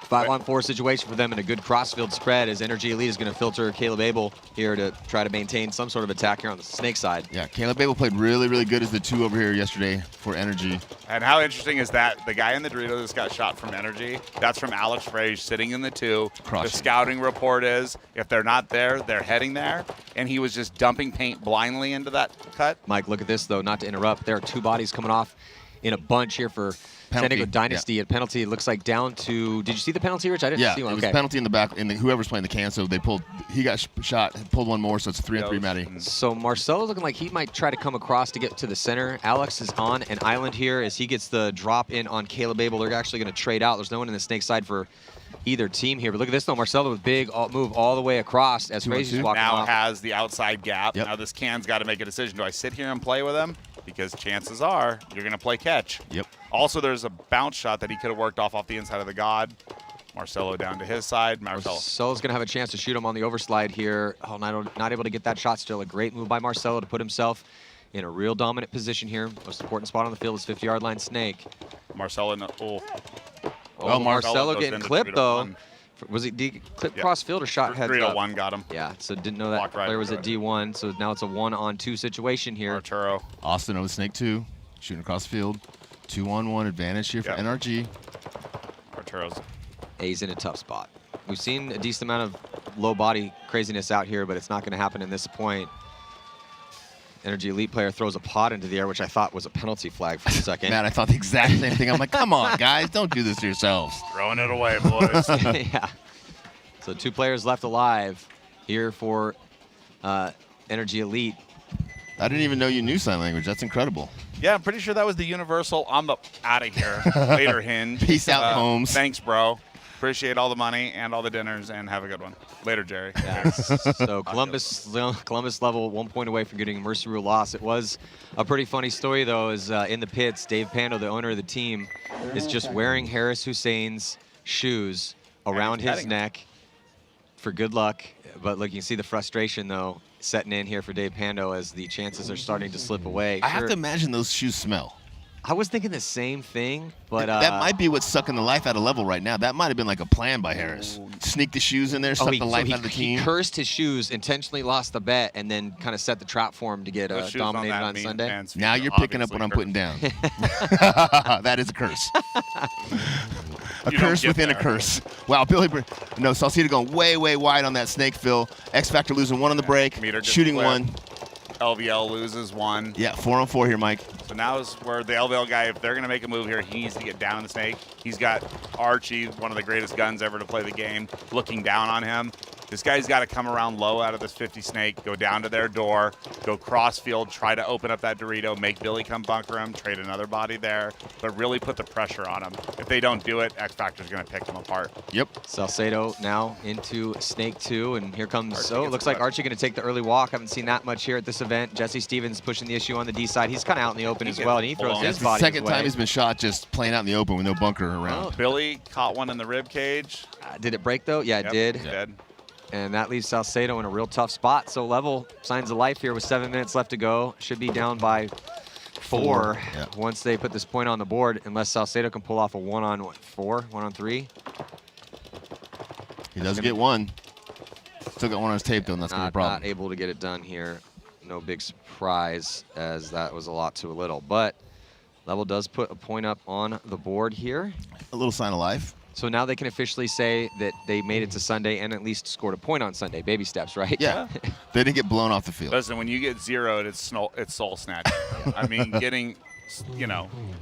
Speaker 2: 5-on-4 situation for them and a good crossfield spread as NRG Elite is going to filter Caleb Abel here to try to maintain some sort of attack here on the snake side.
Speaker 3: Yeah, Caleb Abel played really, really good as the 2 over here yesterday for NRG.
Speaker 1: And how interesting is that? The guy in the Dorito that's got shot from NRG, that's from Alex Frazier sitting in the 2. The scouting report is if they're not there, they're heading there. And he was just dumping paint blindly into that cut.
Speaker 2: Mike, look at this, though, not to interrupt. There are 2 bodies coming off in a bunch here for San Diego Dynasty. A penalty, it looks like down to, did you see the penalty, Rich? I didn't see one.
Speaker 3: It was a penalty in the back, and whoever's playing the can, so they pulled, he got shot, pulled one more, so it's a 3-on-3 Matty.
Speaker 2: So Marcelo's looking like he might try to come across to get to the center. Alex is on an island here as he gets the drop in on Caleb Abel. They're actually going to trade out. There's no one in the snake side for either team here. But look at this, though. Marcelo with big move all the way across as Crazy's walking
Speaker 1: now
Speaker 2: off.
Speaker 1: Has the outside gap. Now this can's got to make a decision. Do I sit here and play with him? Because chances are you're going to play catch. Also, there's a bounce shot that he could have worked off the inside of the god. Marcelo down to his side.
Speaker 2: Marcelo's going to have a chance to shoot him on the overslide here. Oh, not able to get that shot still. A great move by Marcelo to put himself in a real dominant position here. Most important spot on the field is 50-yard line snake.
Speaker 1: Marcelo,
Speaker 2: Marcelo getting clipped, though. Was it clip cross field or shot heads up?
Speaker 1: 3-1 got him.
Speaker 2: Yeah, so didn't know that player was at D1, so now it's a 1-on-2 situation here.
Speaker 1: Arturo.
Speaker 3: Austin over snake 2, shooting across the field. 2-on-1 advantage here for NRG.
Speaker 1: Arturo's.
Speaker 2: A's in a tough spot. We've seen a decent amount of low body craziness out here, but it's not going to happen in this point. NRG Elite player throws a pot into the air, which I thought was a penalty flag for a second.
Speaker 3: Man, I thought the exact same thing. I'm like, come on, guys, don't do this to yourselves.
Speaker 1: Throwing it away, boys.
Speaker 2: Yeah. So 2 players left alive here for NRG Elite.
Speaker 3: I didn't even know you knew sign language. That's incredible.
Speaker 1: Yeah, I'm pretty sure that was the universal, I'm out of here. Later, Hinge.
Speaker 3: Peace out, Holmes.
Speaker 1: Thanks, bro. Appreciate all the money and all the dinners, and have a good one. Later, Jerry.
Speaker 2: Yeah. So Columbus level 1 point away from getting a mercy rule loss. It was a pretty funny story, though, is in the pits, Dave Pando, the owner of the team, is just wearing Harris Hussein's shoes around his neck for good luck. But look, you can see the frustration, though, setting in here for Dave Pando as the chances are starting to slip away.
Speaker 3: I have to imagine those shoes smell.
Speaker 2: I was thinking the same thing, but
Speaker 3: that might be what's sucking the life out of Level right now. That might have been like a plan by Harris. Sneak the shoes in there, suck the life out of the team.
Speaker 2: He cursed his shoes, intentionally lost the bet, and then kind of set the trap for him to get dominated on Sunday.
Speaker 3: Now you're picking up what I'm putting down. That is a curse. A curse within a curse. Wow, no, Salcedo going way, way wide on that snake, Phil. X Factor losing 1 on the break, shooting 1.
Speaker 1: LVL loses 1.
Speaker 3: Yeah, 4-on-4 here, Mike.
Speaker 1: So now is where the LVL guy, if they're going to make a move here, he needs to get down in the snake. He's got Archie, one of the greatest guns ever to play the game, looking down on him. This guy's got to come around low out of this 50 snake, go down to their door, go cross field, try to open up that Dorito, make Billy come bunker him, trade another body there, but really put the pressure on him. If they don't do it, X Factor's going to pick them apart.
Speaker 3: Yep.
Speaker 2: Salcedo now into snake 2, and here comes, it looks like Archie going to take the early walk. Haven't seen that much here at this event. Jesse Stevens pushing the issue on the D side. He's kind of out in the open as well, and he throws his body
Speaker 3: Second time he's been shot just playing out in the open with no bunker around.
Speaker 1: Billy caught one in the rib cage.
Speaker 2: Did it break, though? Yeah, it did.
Speaker 1: It did.
Speaker 2: And that leaves Salcedo in a real tough spot. So Level signs of life here with 7 minutes left to go. Should be down by 4 once they put this point on the board, unless Salcedo can pull off a 1-on-4, 1-on-3.
Speaker 3: He does get 1. Still got 1 on his tape, though, and that's going to be a problem.
Speaker 2: Not able to get it done here. No big surprise, as that was a lot too little. But Level does put a point up on the board here.
Speaker 3: A little sign of life.
Speaker 2: So now they can officially say that they made it to Sunday and at least scored a point on Sunday. Baby steps, right?
Speaker 3: Yeah. They didn't get blown off the field.
Speaker 1: Listen, when you get zeroed, it's soul snatching. I mean, getting,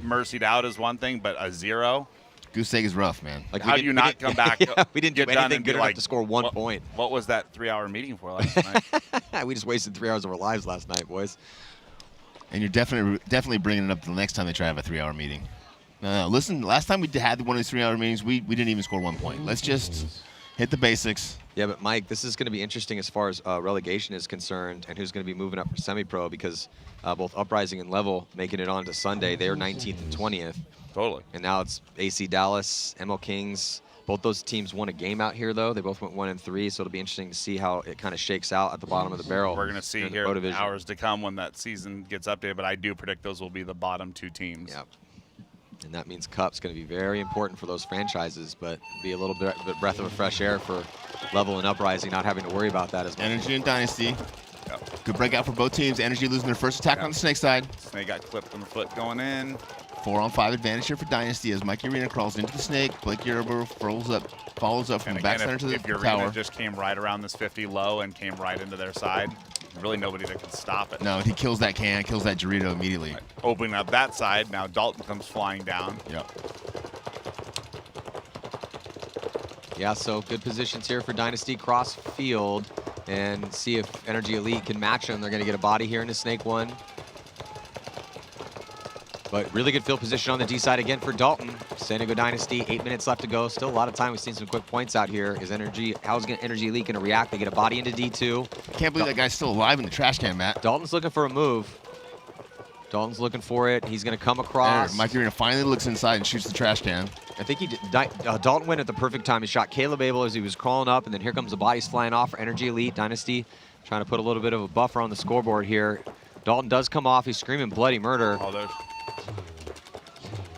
Speaker 1: mercied out is one thing, but a 0.
Speaker 3: Goose egg is rough, man.
Speaker 1: Like, how do you not come back?
Speaker 2: We didn't do anything good enough to score 1 point.
Speaker 1: What was that 3-hour meeting for last night?
Speaker 2: We just wasted 3 hours of our lives last night, boys.
Speaker 3: And you're definitely bringing it up the next time they try to have a 3-hour meeting. No, listen, last time we had one of these 3-hour meetings, we didn't even score 1 point. Let's just hit the basics.
Speaker 2: Yeah, but Mike, this is going to be interesting as far as relegation is concerned and who's going to be moving up for semi-pro, because both Uprising and Level making it on to Sunday. They're 19th and 20th.
Speaker 1: Totally.
Speaker 2: And now it's AC Dallas, ML Kings. Both those teams won a game out here, though. They both went 1-3, so it'll be interesting to see how it kind of shakes out at the bottom of the barrel.
Speaker 1: We're going to see here in hours to come when that season gets updated, but I do predict those will be the bottom 2 teams.
Speaker 2: Yeah. And that means Cup's going to be very important for those franchises, but be a little bit breath of a fresh air for Level and Uprising, not having to worry about that as much.
Speaker 3: NRG and Dynasty. Yep. Good breakout for both teams. NRG losing their first attack on the snake side.
Speaker 1: Snake got clipped on the foot going in.
Speaker 3: 4-on-5 advantage here for Dynasty as Mikey Arena crawls into the snake. Blake Yerber follows up from the back center to the
Speaker 1: tower. If your arena just came right around this 50 low and came right into their side, really nobody that can stop it.
Speaker 3: No, he kills that can, kills that Dorito immediately.
Speaker 1: Right. Opening up that side, now Dalton comes flying down.
Speaker 3: Yep.
Speaker 2: Yeah, so good positions here for Dynasty cross field, and see if NRG Elite can match them. They're going to get a body here into Snake 1. But really good field position on the D side again for Dalton. San Diego Dynasty, 8 minutes left to go. Still a lot of time. We've seen some quick points out here. How's NRG Elite going to react? They get a body into D2.
Speaker 3: Can't believe that guy's still alive in the trash can, Matt.
Speaker 2: Dalton's looking for a move. Dalton's looking for it. He's going to come across.
Speaker 3: There, Mikey Arena finally looks inside and shoots the trash can.
Speaker 2: I think he did. Dalton went at the perfect time. He shot Caleb Abel as he was crawling up, and then here comes the bodies flying off for NRG Elite. Dynasty trying to put a little bit of a buffer on the scoreboard here. Dalton does come off. He's screaming bloody murder.
Speaker 1: Oh, there's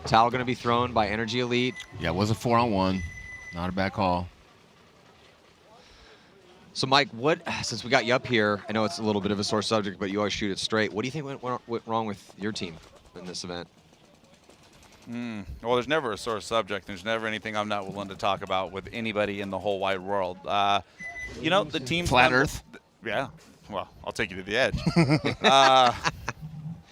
Speaker 2: Towel going to be thrown by NRG Elite.
Speaker 3: Yeah, it was a 4-on-1. Not a bad call.
Speaker 2: So, Mike, since we got you up here, I know it's a little bit of a sore subject, but you always shoot it straight. What do you think went wrong with your team in this event?
Speaker 1: Well, there's never a sore subject. There's never anything I'm not willing to talk about with anybody in the whole wide world. You know, the team.
Speaker 3: Flat Earth?
Speaker 1: Yeah. Well, I'll take you to the edge.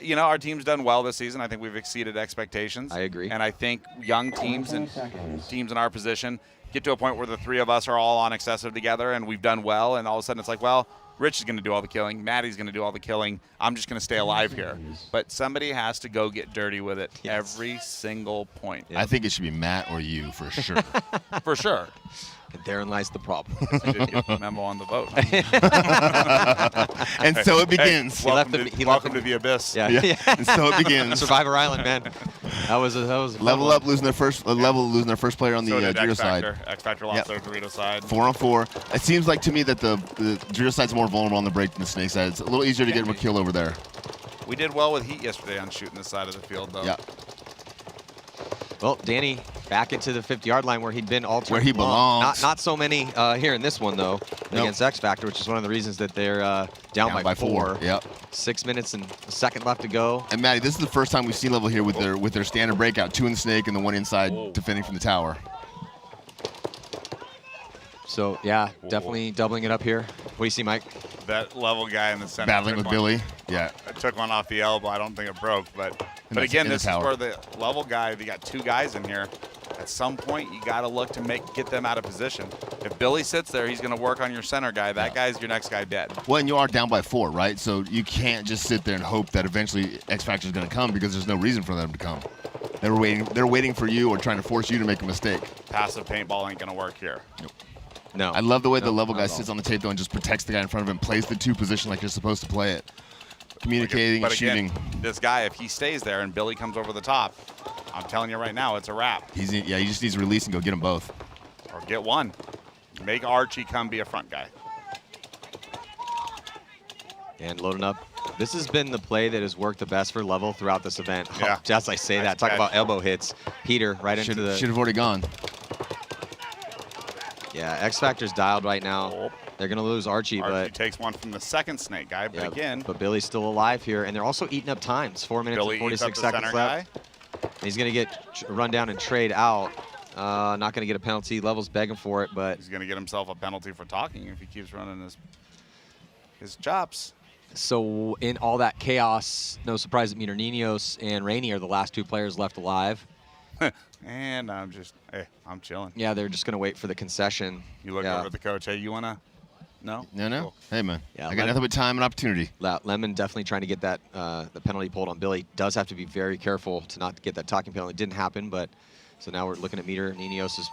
Speaker 1: You know, our team's done well this season. I think we've exceeded expectations.
Speaker 2: I agree.
Speaker 1: And I think young teams and teams in our position get to a point where the three of us are all on excessive together, and we've done well, and all of a sudden it's like, well, Rich is going to do all the killing. Maddie's going to do all the killing. I'm just going to stay alive here. But somebody has to go get dirty with it every single point.
Speaker 3: I think it should be Matt or you for sure.
Speaker 1: For sure.
Speaker 2: And therein lies the problem.
Speaker 1: I didn't get the memo on the vote.
Speaker 3: And so it begins.
Speaker 1: Hey, welcome to the abyss.
Speaker 2: Yeah.
Speaker 3: And so it begins.
Speaker 2: Survivor Island, man. That was a
Speaker 3: Level up, losing their first losing their first player on the
Speaker 1: So did
Speaker 3: Dorito
Speaker 1: X
Speaker 3: side.
Speaker 1: Factor. X Factor lost their Dorito side.
Speaker 3: 4-on-4. It seems like to me that the Dorito side's more vulnerable on the break than the Snake side. It's a little easier to get him a kill over there.
Speaker 1: We did well with Heat yesterday on shooting this side of the field, though.
Speaker 3: Yeah.
Speaker 2: Well, Danny back into the 50-yard line where he'd been all
Speaker 3: Where he belongs.
Speaker 2: Not so many here in this one, though, against X Factor, which is one of the reasons that they're down by 4.
Speaker 3: Yep.
Speaker 2: 6 minutes and a second left to go.
Speaker 3: And Maddie, this is the first time we've seen level here with their standard breakout. 2 in the Snake and the 1 inside defending from the tower.
Speaker 2: So, yeah, definitely doubling it up here. What do you see, Mike?
Speaker 1: That level guy in the center.
Speaker 3: Battling with Billy. Yeah.
Speaker 1: I took one off the elbow. I don't think it broke, but again, this is where the level guy, they got 2 guys in here. At some point, you got to look to get them out of position. If Billy sits there, he's going to work on your center guy. That guy's your next guy dead.
Speaker 3: Well, and you are down by 4, right? So you can't just sit there and hope that eventually X Factor's going to come because there's no reason for them to come. They're waiting for you or trying to force you to make a mistake.
Speaker 1: Passive paintball ain't going to work here.
Speaker 3: Nope.
Speaker 2: No.
Speaker 3: I love the way the level guy sits on the tape, though, and just protects the guy in front of him, plays the 2 position like you're supposed to play it. Communicating and shooting.
Speaker 1: This guy, if he stays there and Billy comes over the top, I'm telling you right now, it's a wrap.
Speaker 3: He just needs to release and go get them both.
Speaker 1: Or get one. Make Archie come be a front guy.
Speaker 2: And loading up. This has been the play that has worked the best for level throughout this event.
Speaker 1: Yeah.
Speaker 2: Oh, just I say
Speaker 1: Nice
Speaker 2: that. Talk
Speaker 1: catch.
Speaker 2: about elbow hits. Peter right into the...
Speaker 3: Should have already gone.
Speaker 2: Yeah, X Factor's dialed right now. They're going to lose Archie,
Speaker 1: Archie takes one from the second Snake guy, but again...
Speaker 2: But Billy's still alive here, and they're also eating up times. 4 minutes
Speaker 1: Billy
Speaker 2: and 46
Speaker 1: eats up the
Speaker 2: seconds
Speaker 1: center
Speaker 2: left.
Speaker 1: guy.
Speaker 2: He's going to get run down and trade out. Not going to get a penalty. Level's begging for it, but...
Speaker 1: He's going to get himself a penalty for talking if he keeps running his chops.
Speaker 2: So in all that chaos, no surprise that Meter Ninos and Rainey are the last 2 players left alive.
Speaker 1: And I'm chilling.
Speaker 2: Yeah, they're just going to wait for the concession.
Speaker 1: You look over at the coach, hey, you want to? No?
Speaker 3: No.
Speaker 1: Cool.
Speaker 3: Hey, man.
Speaker 2: Yeah,
Speaker 3: I got nothing but time and opportunity.
Speaker 2: Lemon definitely trying to get that the penalty pulled on Billy. Does have to be very careful to not get that talking penalty. It didn't happen, but so now we're looking at Meter Ninos'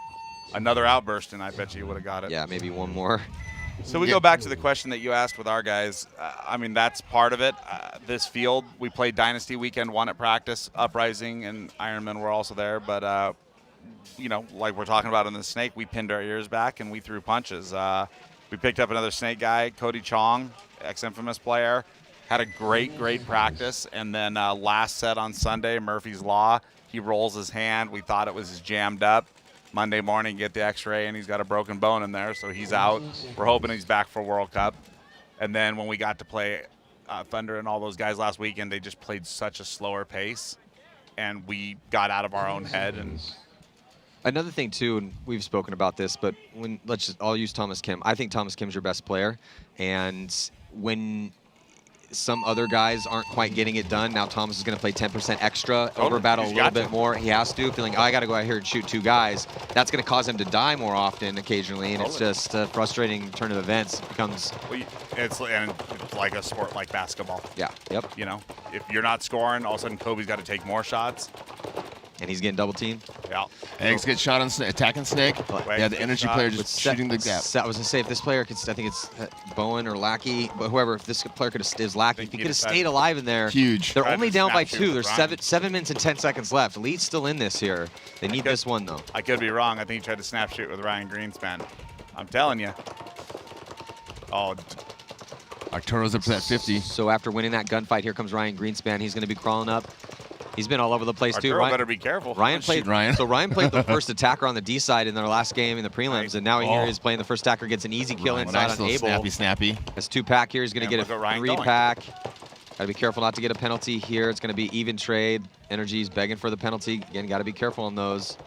Speaker 1: Another outburst, and I bet you would have got it.
Speaker 2: Yeah, maybe one more.
Speaker 1: So we go back to the question that you asked with our guys. I mean, that's part of it. This field, we played Dynasty Weekend 1 at practice. Uprising and Ironman were also there. But, you know, like we're talking about in the Snake, we pinned our ears back and we threw punches. We picked up another Snake guy, Cody Chong, ex-Infamous player. Had a great practice. And then last set on Sunday, Murphy's Law, he rolls his hand. We thought it was jammed up. Monday morning, get the x-ray, and he's got a broken bone in there, so he's out. We're hoping he's back for World Cup. And then when we got to play Thunder and all those guys last weekend, they just played such a slower pace, and we got out of our own head. And
Speaker 2: Another thing, too, and we've spoken about this, but I'll use Thomas Kim. I think Thomas Kim's your best player, and when some other guys aren't quite getting it done. Now Thomas is going to play 10% extra,
Speaker 1: Totally.
Speaker 2: over battle a
Speaker 1: He's
Speaker 2: little
Speaker 1: got
Speaker 2: bit
Speaker 1: to.
Speaker 2: more. He has to, feeling, oh, I got to go out here and shoot 2 guys. That's going to cause him to die more often occasionally, and it's
Speaker 1: Totally.
Speaker 2: just a frustrating turn of events. It becomes,
Speaker 1: Well, it's like a sport like basketball.
Speaker 2: yeah, yep.
Speaker 1: You know, if you're not scoring, all of a sudden Kobe's got to take more shots.
Speaker 2: And he's getting double teamed.
Speaker 1: Yeah.
Speaker 3: Eggs get shot on attacking Snake. Yeah, the energy player
Speaker 2: With
Speaker 3: just shooting the gap.
Speaker 2: I was going to say, if this player could, I think it's Bowen or Lackey, but whoever, if this player could have, is Lackey, if he could have stayed alive in there.
Speaker 3: Huge.
Speaker 2: They're
Speaker 1: Tried
Speaker 2: only
Speaker 1: to
Speaker 2: down by
Speaker 1: snap shoot
Speaker 2: 2.
Speaker 1: with
Speaker 2: There's
Speaker 1: Ryan.
Speaker 2: 7 minutes and 10 seconds left. Elite's still in this here. They need this one, though.
Speaker 1: I could be wrong. I think he tried to snap shoot with Ryan Greenspan. I'm telling you. Oh,
Speaker 3: Arturo's up to that 50.
Speaker 2: So after winning that gunfight, here comes Ryan Greenspan. He's going to be crawling up. He's been all over the place, too.
Speaker 1: Arturo better be careful.
Speaker 2: Ryan played.
Speaker 3: Ryan.
Speaker 2: So Ryan played the first attacker on the D side in their last game in the prelims, and now here he's playing the first attacker, gets an easy kill inside
Speaker 3: Nice
Speaker 2: on
Speaker 3: little
Speaker 2: Abel.
Speaker 3: snappy.
Speaker 2: That's 2-pack here. He's going to
Speaker 1: Yeah,
Speaker 2: get
Speaker 1: look
Speaker 2: a
Speaker 1: at Ryan going.
Speaker 2: 3-pack. Got to be careful not to get a penalty here. It's going to be even trade. Energy's begging for the penalty. Again, got to be careful on those.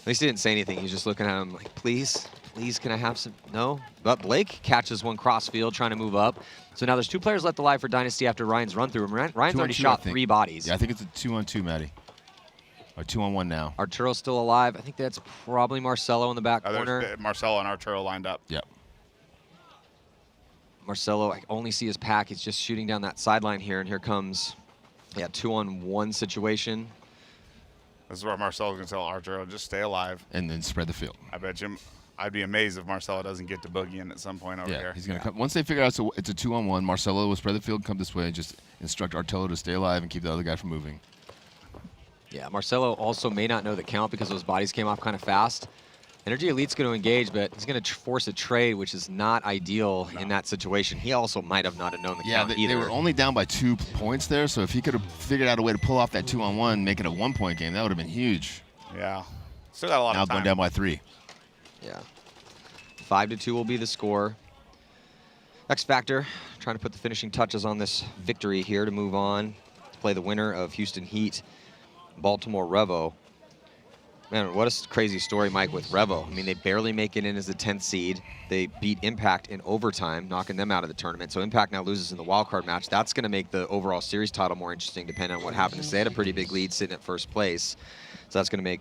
Speaker 2: At least he didn't say anything. He was just looking at him like, please, please, can I have some? No. But Blake catches one cross field, trying to move up. So now there's 2 players left alive for Dynasty after Ryan's run through. Ryan's
Speaker 3: 2 on
Speaker 2: already
Speaker 3: 2,
Speaker 2: shot
Speaker 3: I think.
Speaker 2: 3 bodies.
Speaker 3: Yeah, I think it's a 2-on-2, Maddie. Or 2-on-1 now.
Speaker 2: Arturo's still alive. I think that's probably Marcelo in the back corner.
Speaker 1: There's Marcelo and Arturo lined up.
Speaker 3: Yep.
Speaker 2: Marcelo, I only see his pack. He's just shooting down that sideline here, and here comes, 2-on-1 situation.
Speaker 1: This is where Marcelo's going to tell Arturo, just stay alive.
Speaker 3: And then spread the field.
Speaker 1: I bet you, I'd be amazed if Marcelo doesn't get to boogieing at some point over
Speaker 3: Yeah,
Speaker 1: here.
Speaker 3: he's going to come. Once they figure out it's a 2-on-1, Marcelo will spread the field, come this way, and just instruct Arturo to stay alive and keep the other guy from moving.
Speaker 2: Yeah, Marcelo also may not know the count because those bodies came off kind of fast. NRG Elite's going to engage, but he's going to force a trade, which is not ideal in that situation. He also might have not have known the count
Speaker 3: They
Speaker 2: either.
Speaker 3: were only down by 2 points there, so if he could have figured out a way to pull off that 2-on-1, make it a 1-point game, that would have been huge.
Speaker 1: Yeah. Still got a lot
Speaker 3: Now
Speaker 1: of time.
Speaker 3: going down by 3.
Speaker 2: Yeah. 5-2 will be the score. X Factor trying to put the finishing touches on this victory here to move on to play the winner of Houston Heat, Baltimore Revo. Man, what a crazy story, Mike, with Revo. I mean, they barely make it in as the 10th seed. They beat Impact in overtime, knocking them out of the tournament. So Impact now loses in the wildcard match. That's going to make the overall series title more interesting, depending on what happens. They had a pretty big lead sitting at first place. So that's going to make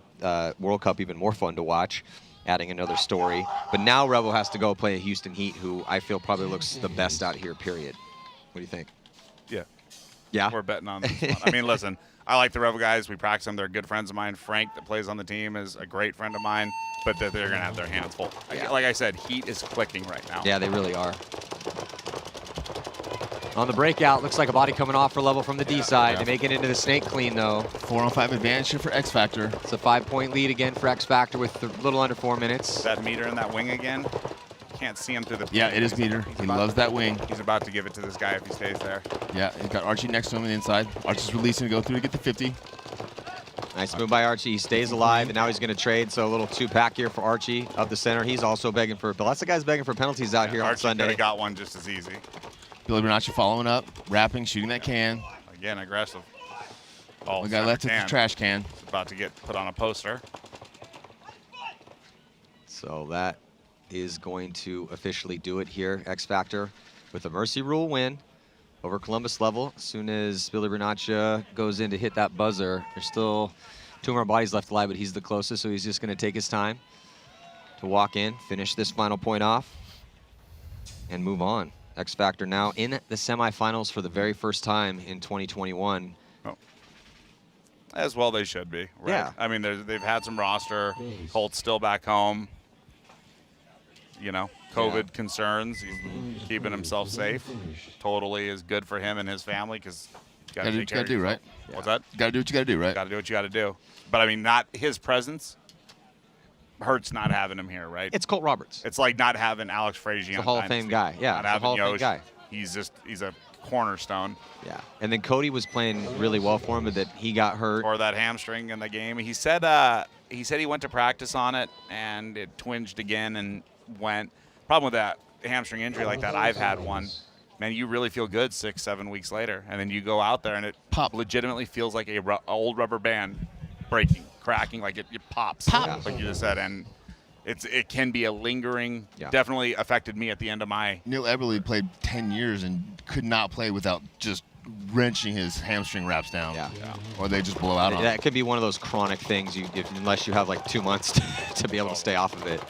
Speaker 2: World Cup even more fun to watch, adding another story. But now Revo has to go play a Houston Heat, who I feel probably looks the best out here, period. What do you think?
Speaker 1: Yeah.
Speaker 2: Yeah?
Speaker 1: We're betting on this one. I mean, listen, I like the Rebel guys. We practice them. They're good friends of mine. Frank, that plays on the team, is a great friend of mine, but they're going to have their hands full.
Speaker 2: Yeah.
Speaker 1: Like I said, Heat is clicking right now.
Speaker 2: Yeah, they really are. On the breakout, looks like a body coming off for level from the D side. They make it into the snake clean, though.
Speaker 3: 4-on-5 advantage here for X Factor.
Speaker 2: It's a 5-point lead again for X Factor with a little under 4 minutes.
Speaker 1: That meter in that wing again. Can't see him through the.
Speaker 3: Yeah, it is meter. He loves that wing.
Speaker 1: He's about to give it to this guy if he stays there.
Speaker 3: Yeah, he's got Archie next to him on the inside. Archie's releasing to go through to get the 50.
Speaker 2: Nice move by Archie. He stays alive, and now he's going to trade. So a little 2-pack here for Archie up the center. He's also begging for, but lots of guys begging for penalties out here on
Speaker 1: Archie
Speaker 2: Sunday.
Speaker 1: could have got one just as easy.
Speaker 3: Billy Bernacci following up, wrapping, shooting that can.
Speaker 1: Again, aggressive. Oh,
Speaker 3: The guy left at the trash can.
Speaker 1: It's about to get put on a poster.
Speaker 2: So that is going to officially do it here. X Factor with a Mercy Rule win over Columbus level. As soon as Billy Bernaccia goes in to hit that buzzer, there's still 2 more bodies left alive, but he's the closest, so he's just going to take his time to walk in, finish this final point off, and move on. X Factor now in the semifinals for the very first time in 2021.
Speaker 1: Oh. As well they should be, right?
Speaker 2: Yeah.
Speaker 1: I mean, they've had some roster. Colt's still back home. You know, COVID
Speaker 2: Mm-hmm.
Speaker 1: concerns. He's keeping himself safe. Totally is good for him and his family because you got to
Speaker 3: Gotta do
Speaker 1: take
Speaker 3: what you
Speaker 1: care of
Speaker 3: gotta do,
Speaker 1: yourself.
Speaker 3: right?
Speaker 1: What's that?
Speaker 3: Gotta do what you gotta do, right?
Speaker 1: Got to do what you got to do. But I mean, not his presence hurts not having him here, right?
Speaker 2: It's Colt Roberts.
Speaker 1: It's like not having Alex Frazier.
Speaker 2: He's a Hall of Fame guy. Yeah,
Speaker 1: not
Speaker 2: he's a
Speaker 1: having
Speaker 2: Hall of Fame
Speaker 1: Yosh.
Speaker 2: guy.
Speaker 1: He's a cornerstone.
Speaker 2: Yeah, and then Cody was playing really well for him, but that he got hurt.
Speaker 1: Or that hamstring in the game. He said he went to practice on it and it twinged again and went. Problem with that hamstring injury like that, I've had one. Man, you really feel good 6-7 weeks later, and then you go out there and it legitimately feels like a old rubber band breaking, cracking, like it pops,
Speaker 3: Pop.
Speaker 1: like you just said. And it can be a lingering.
Speaker 2: Yeah.
Speaker 1: Definitely affected me at the end of my.
Speaker 3: Neil Eberle played 10 years and could not play without just wrenching his hamstring wraps down.
Speaker 2: Yeah.
Speaker 3: Or they just blow out on him.
Speaker 2: That could be one of those chronic things, unless you have like 2 months to be able to stay off of it.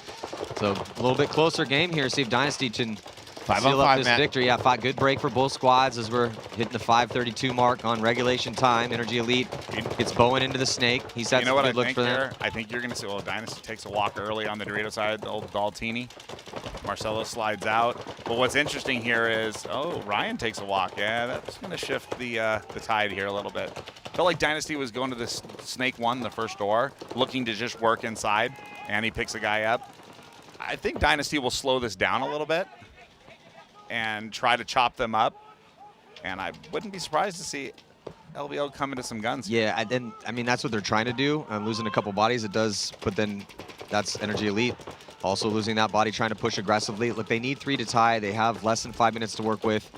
Speaker 2: So a little bit closer game here. See if Dynasty can seal up this victory. Yeah, good break for both squads as we're hitting the 5:32 mark on regulation time. NRG Elite gets Bowen into the snake. He's had some good looks for them.
Speaker 1: I think you're going to see, Dynasty takes a walk early on the Dorito side, the old Daltini. Marcelo slides out. But what's interesting here is, Ryan takes a walk. Yeah, that's going to shift the tide here a little bit. Felt like Dynasty was going to this snake one, the first door, looking to just work inside, and he picks a guy up. I think Dynasty will slow this down a little bit and try to chop them up. And I wouldn't be surprised to see LVO come into some guns.
Speaker 2: Yeah, I mean, that's what they're trying to do. Losing a couple bodies, it does, but then that's NRG Elite. Also losing that body, trying to push aggressively. Look, they need 3 to tie. They have less than 5 minutes to work with.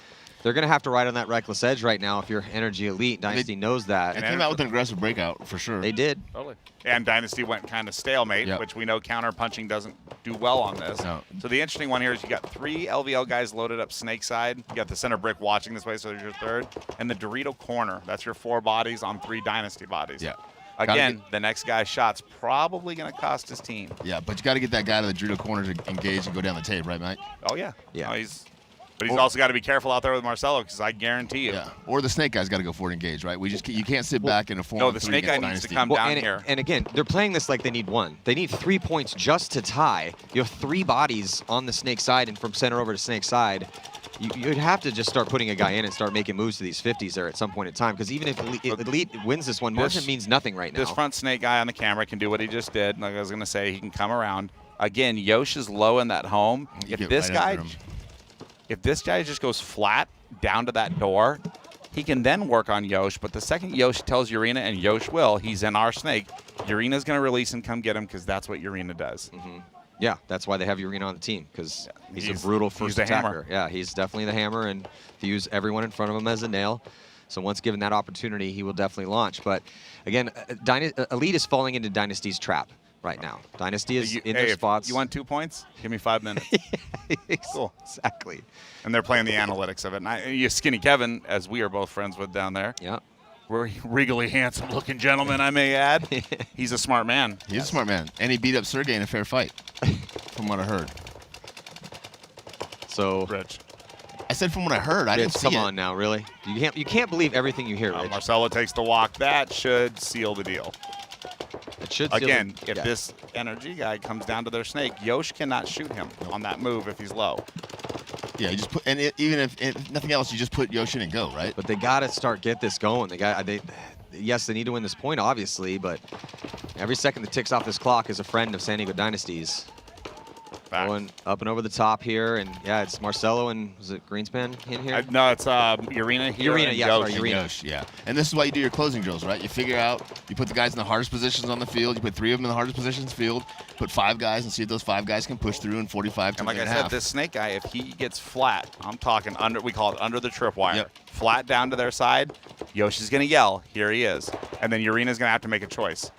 Speaker 2: They're going to have to ride on that reckless edge right now if you're NRG Elite. Dynasty knows that.
Speaker 3: They came out with an aggressive breakout, for sure.
Speaker 2: They did.
Speaker 1: Totally. And Dynasty went kind of stalemate, which we know counter punching doesn't do well on this.
Speaker 3: No.
Speaker 1: So the interesting one here is you got 3 LVL guys loaded up snake side. You got the center brick watching this way, so there's your third. And the Dorito corner, that's your 4 bodies on 3 Dynasty bodies.
Speaker 3: Yeah.
Speaker 1: Again, the next guy's shot's probably going to cost his team.
Speaker 3: Yeah, but you got to get that guy to the Dorito corner to engage and go down the tape, right, Mike?
Speaker 1: Oh, yeah.
Speaker 2: Yeah.
Speaker 1: But he's also got to be careful out there with Marcelo, because I guarantee you.
Speaker 3: Yeah. Or the snake guy's got to go forward and engage, right? You can't sit back in a 4-on-3
Speaker 1: No, the snake guy needs to come down here.
Speaker 2: And again, they're playing this like they need 1. They need 3 points just to tie. You have 3 bodies on the snake side, and from center over to snake side, you'd have to just start putting a guy in and start making moves to these 50s there at some point in time. Because even if Elite wins this one, Merchant means nothing right now.
Speaker 1: This front snake guy on the camera can do what he just did. Like I was going to say, he can come around. Again, Yosh is low in that home. If this guy just goes flat down to that door, he can then work on Yosh. But the second Yosh tells Urena, and Yosh will, he's in our snake, Urena's going to release and come get him, because that's what Urena does.
Speaker 2: Mm-hmm. Yeah, that's why they have Urena on the team, because he's a brutal first attacker.
Speaker 1: Hammer.
Speaker 2: Yeah, he's definitely the hammer, and views everyone in front of him as a nail. So once given that opportunity, he will definitely launch. But again, Elite is falling into Dynasty's trap right now. Dynasty is in their spots.
Speaker 1: You want 2 points? Give me 5 minutes. Cool.
Speaker 2: Exactly.
Speaker 1: And they're playing the analytics of it. And Skinny Kevin, as we are both friends with down there.
Speaker 2: Yeah.
Speaker 1: We're regally handsome-looking gentleman, I may add. He's a smart man.
Speaker 3: He's a smart man. And he beat up Sergey in a fair fight, from what I heard.
Speaker 2: So,
Speaker 1: Rich.
Speaker 3: I said from what I heard. I didn't see it.
Speaker 2: Come on now, really? You can't believe everything you hear, Rich.
Speaker 1: Marcelo takes the walk. That should seal the deal.
Speaker 2: It should
Speaker 1: Again, if this NRG guy comes down to their snake, Yosh cannot shoot him on that move if he's low.
Speaker 3: Yeah, you just put, and even if nothing else, you just put Yosh in and go, right?
Speaker 2: But they got to get this going. Yes, they need to win this point, obviously, but every second that ticks off this clock is a friend of San Diego Dynasty's. Going up and over the top here, and yeah, it's Marcelo and was it Greenspan in here?
Speaker 1: No, it's Urena here.
Speaker 2: Urena, yeah, sorry,
Speaker 3: Yosh, yeah. And this is why you do your closing drills, right? You figure out, you put the guys in the hardest positions on the field. You put 3 of them in the hardest positions on the field. Put 5 guys and see if those 5 guys can push through in 45 to
Speaker 1: and like I said, this snake guy, if he gets flat, I'm talking under. We call it under the tripwire. Flat down to their side. Yosh is going to yell. Here he is, and then Urena's going to have to make a choice.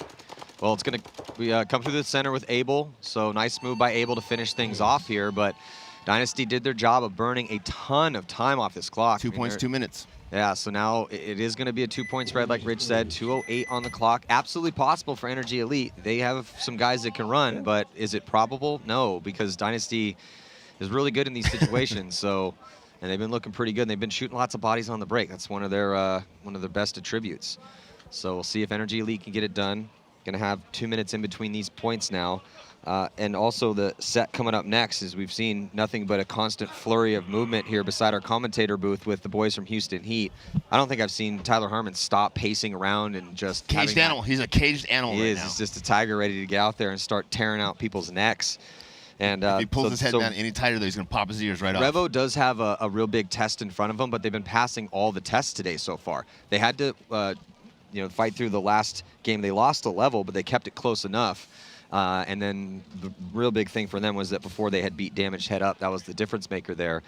Speaker 2: Well, it's going to come through the center with Abel, so nice move by Abel to finish things off here, but Dynasty did their job of burning a ton of time off this clock.
Speaker 3: 2 points, 2 minutes.
Speaker 2: Yeah, so now it is going to be a 2-point spread, like Rich said, 2:08 on the clock. Absolutely possible for NRG Elite. They have some guys that can run, but is it probable? No, because Dynasty is really good in these situations, and they've been looking pretty good, and they've been shooting lots of bodies on the break. That's one of their best attributes. So we'll see if NRG Elite can get it done. Going to have 2 minutes in between these points now. And also the set coming up next is we've seen nothing but a constant flurry of movement here beside our commentator booth with the boys from Houston Heat. I don't think I've seen Tyler Harmon stop pacing around and just
Speaker 3: caged animal. He's a caged animal
Speaker 2: right
Speaker 3: now.
Speaker 2: He's just a tiger ready to get out there and start tearing out people's necks. And
Speaker 3: if he pulls his head down any tighter, though, he's going to pop his ears right off.
Speaker 2: Revo does have a real big test in front of him, but they've been passing all the tests today so far. They had to fight through the last game. They lost a level, but they kept it close enough. And then the real big thing for them was that before they had beat Damaged Head up, that was the difference maker there.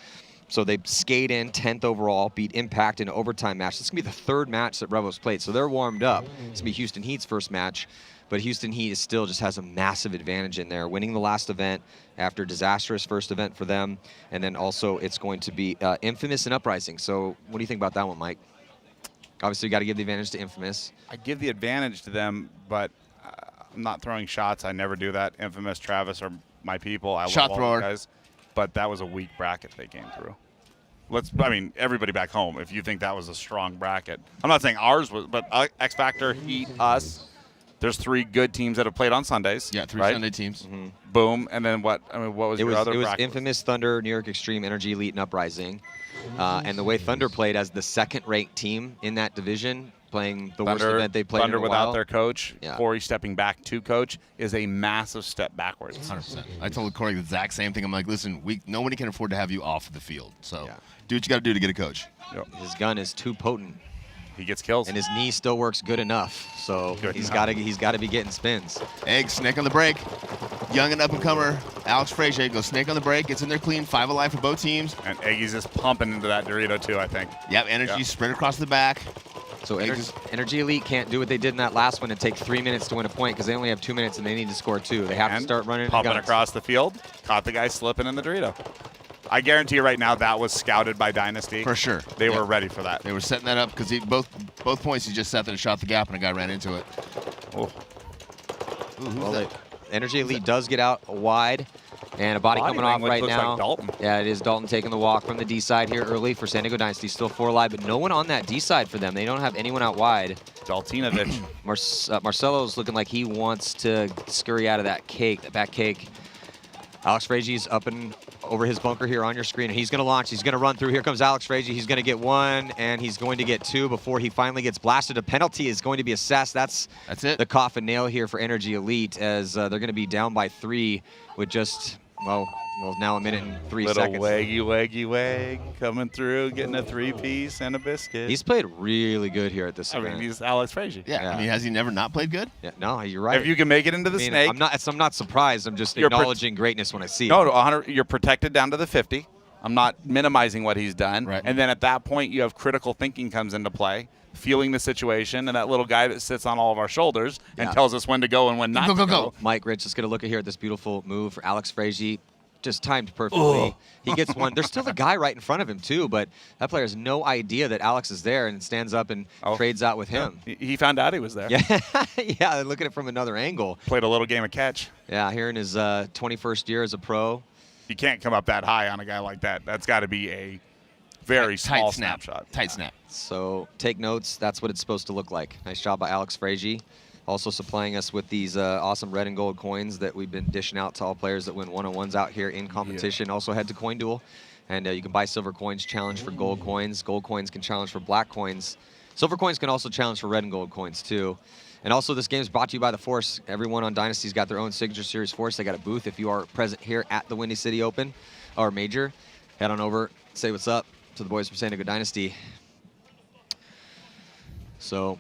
Speaker 2: So they skate in 10th overall, beat Impact in an overtime match. This is going to be the third match that Revo's played, so they're warmed up. It's going to be Houston Heat's first match, but Houston Heat is still just has a massive advantage in there, winning the last event after a disastrous first event for them. And then also it's going to be Infamous and Uprising. So what do you think about that one, Mike? Obviously, you got to give the advantage to Infamous.
Speaker 1: I give the advantage to them, but I'm not throwing shots. I never do that. Infamous, Travis are my people. I
Speaker 3: Shot
Speaker 1: love all
Speaker 3: thrower.
Speaker 1: you guys. But that was a weak bracket they came through. I mean, everybody back home, if you think that was a strong bracket. I'm not saying ours was, but X Factor, Heat, us. There's 3 good teams that have played on Sundays.
Speaker 3: Yeah, 3
Speaker 1: right?
Speaker 3: Sunday teams.
Speaker 1: Boom. And then what? I mean, what was your other
Speaker 2: It was
Speaker 1: bracket?
Speaker 2: Infamous, Thunder, New York Extreme, NRG Elite, and Uprising. And the way Thunder played as the second-ranked team in that division, playing the worst event they played
Speaker 1: Thunder
Speaker 2: in a
Speaker 1: without
Speaker 2: while.
Speaker 1: their coach,
Speaker 2: Yeah.
Speaker 1: Corey stepping back to coach, is a massive step backwards.
Speaker 3: 100%. I told Corey the exact same thing. I'm like, listen, nobody can afford to have you off the field. So
Speaker 2: Yeah.
Speaker 3: do what you got to do to get a coach.
Speaker 1: Yep.
Speaker 2: His gun is too potent,
Speaker 1: He gets kills.
Speaker 2: and his knee still works good enough. So
Speaker 1: Good
Speaker 2: he's
Speaker 1: enough.
Speaker 2: got to be getting spins.
Speaker 3: Egg, snake on the break. Young and up-and-comer Alex Frazier goes snake on the break. Gets in there clean. 5 alive for both teams.
Speaker 1: And Eggy's just pumping into that Dorito, too, I think.
Speaker 3: Yep, energy
Speaker 1: Yeah.
Speaker 3: sprint across the back.
Speaker 2: So NRG Elite can't do what they did in that last one and take 3 minutes to win a point because they only have 2 minutes and they need to score 2. They have to
Speaker 1: And
Speaker 2: start running
Speaker 1: pumping
Speaker 2: guns.
Speaker 1: across the field. Caught the guy slipping in the Dorito. I guarantee you right now that was scouted by Dynasty.
Speaker 3: For sure.
Speaker 1: They
Speaker 3: Yep.
Speaker 1: were ready for that.
Speaker 3: They were setting that up because both points he just sat there and shot the gap and a guy ran into it.
Speaker 1: Oh.
Speaker 3: Ooh, who's
Speaker 2: Well,
Speaker 3: that?
Speaker 2: NRG Elite does get out wide, and a body coming off
Speaker 1: language
Speaker 2: right
Speaker 1: looks
Speaker 2: now.
Speaker 1: like Dalton.
Speaker 2: Yeah, it is Dalton taking the walk from the D side here early for San Diego Dynasty. Still 4 alive, but no one on that D side for them. They don't have anyone out wide.
Speaker 1: Daltinovich.
Speaker 2: Marcelo's looking like he wants to scurry out of that back cake. Alex Frazier's up and over his bunker here on your screen, and he's going to launch. He's going to run through. Here comes Alex Frazier. He's going to get 1, and he's going to get 2 before he finally gets blasted. A penalty is going to be assessed. That's
Speaker 3: it.
Speaker 2: the coffin nail here for NRG Elite, as they're going to be down by 3 with just, well, now a minute and 3
Speaker 1: Little
Speaker 2: seconds.
Speaker 1: waggy wag coming through, getting a 3-piece and a biscuit.
Speaker 2: He's played really good here at this
Speaker 1: I
Speaker 2: event.
Speaker 1: mean, he's Alex Frazier.
Speaker 3: Yeah,
Speaker 2: Yeah.
Speaker 3: I mean, has he never not played good?
Speaker 2: Yeah, no, you're right.
Speaker 1: If you can make it into the
Speaker 2: I mean,
Speaker 1: snake.
Speaker 2: I'm not surprised. I'm just
Speaker 1: You're
Speaker 2: acknowledging greatness when I see it.
Speaker 1: No, 100, you're protected down to the 50. I'm not minimizing what he's done.
Speaker 3: Right.
Speaker 1: And then at that point, you have critical thinking comes into play, feeling the situation, and that little guy that sits on all of our shoulders and
Speaker 2: Yeah.
Speaker 1: tells us when to go and when not
Speaker 3: Go,
Speaker 1: to
Speaker 3: go.
Speaker 2: Mike Rich is going to look at here at this beautiful move for Alex Frazier. Just timed perfectly. He gets 1. There's still a guy right in front of him, too, but that player has no idea that Alex is there and stands up and trades out with him.
Speaker 1: He found out he was there.
Speaker 2: Yeah, yeah, look at it from another angle.
Speaker 1: Played a little game of catch.
Speaker 2: Yeah, here in his 21st year as a pro.
Speaker 1: You can't come up that high on a guy like that. That's got to be a very small
Speaker 3: Tight snap.
Speaker 1: snapshot.
Speaker 3: Tight snap.
Speaker 2: So take notes. That's what it's supposed to look like. Nice job by Alex Frazier. Also supplying us with these awesome red and gold coins that we've been dishing out to all players that win one-on-ones out here in competition. Also head to Coin Duel, and you can buy silver coins, challenge for gold coins. Gold coins can challenge for black coins. Silver coins can also challenge for red and gold coins too. And also this game is brought to you by the Force. Everyone on Dynasty's got their own Signature Series Force. They got a booth. If you are present here at the Windy City Open or Major, head on over, say what's up to the boys from San Diego Dynasty. So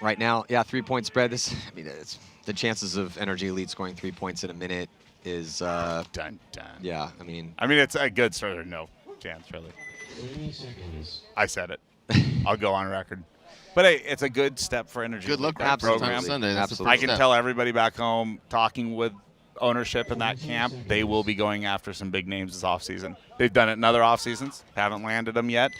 Speaker 2: right now, yeah, 3-point spread. I mean, it's, the chances of NRG Elite scoring 3 points in a minute is,
Speaker 1: Dun, dun.
Speaker 2: yeah, I mean,
Speaker 1: it's a good sort of no chance, really. I said it. I'll go on record. But hey, it's a good step for energy.
Speaker 3: Good luck,
Speaker 1: that
Speaker 3: right?
Speaker 1: program.
Speaker 3: Sunday. That's the
Speaker 2: Absolutely.
Speaker 1: I
Speaker 3: first
Speaker 1: can
Speaker 3: step.
Speaker 1: tell everybody back home, talking with ownership in that camp, they will be going after some big names this offseason. They've done it in other off seasons, haven't landed them yet.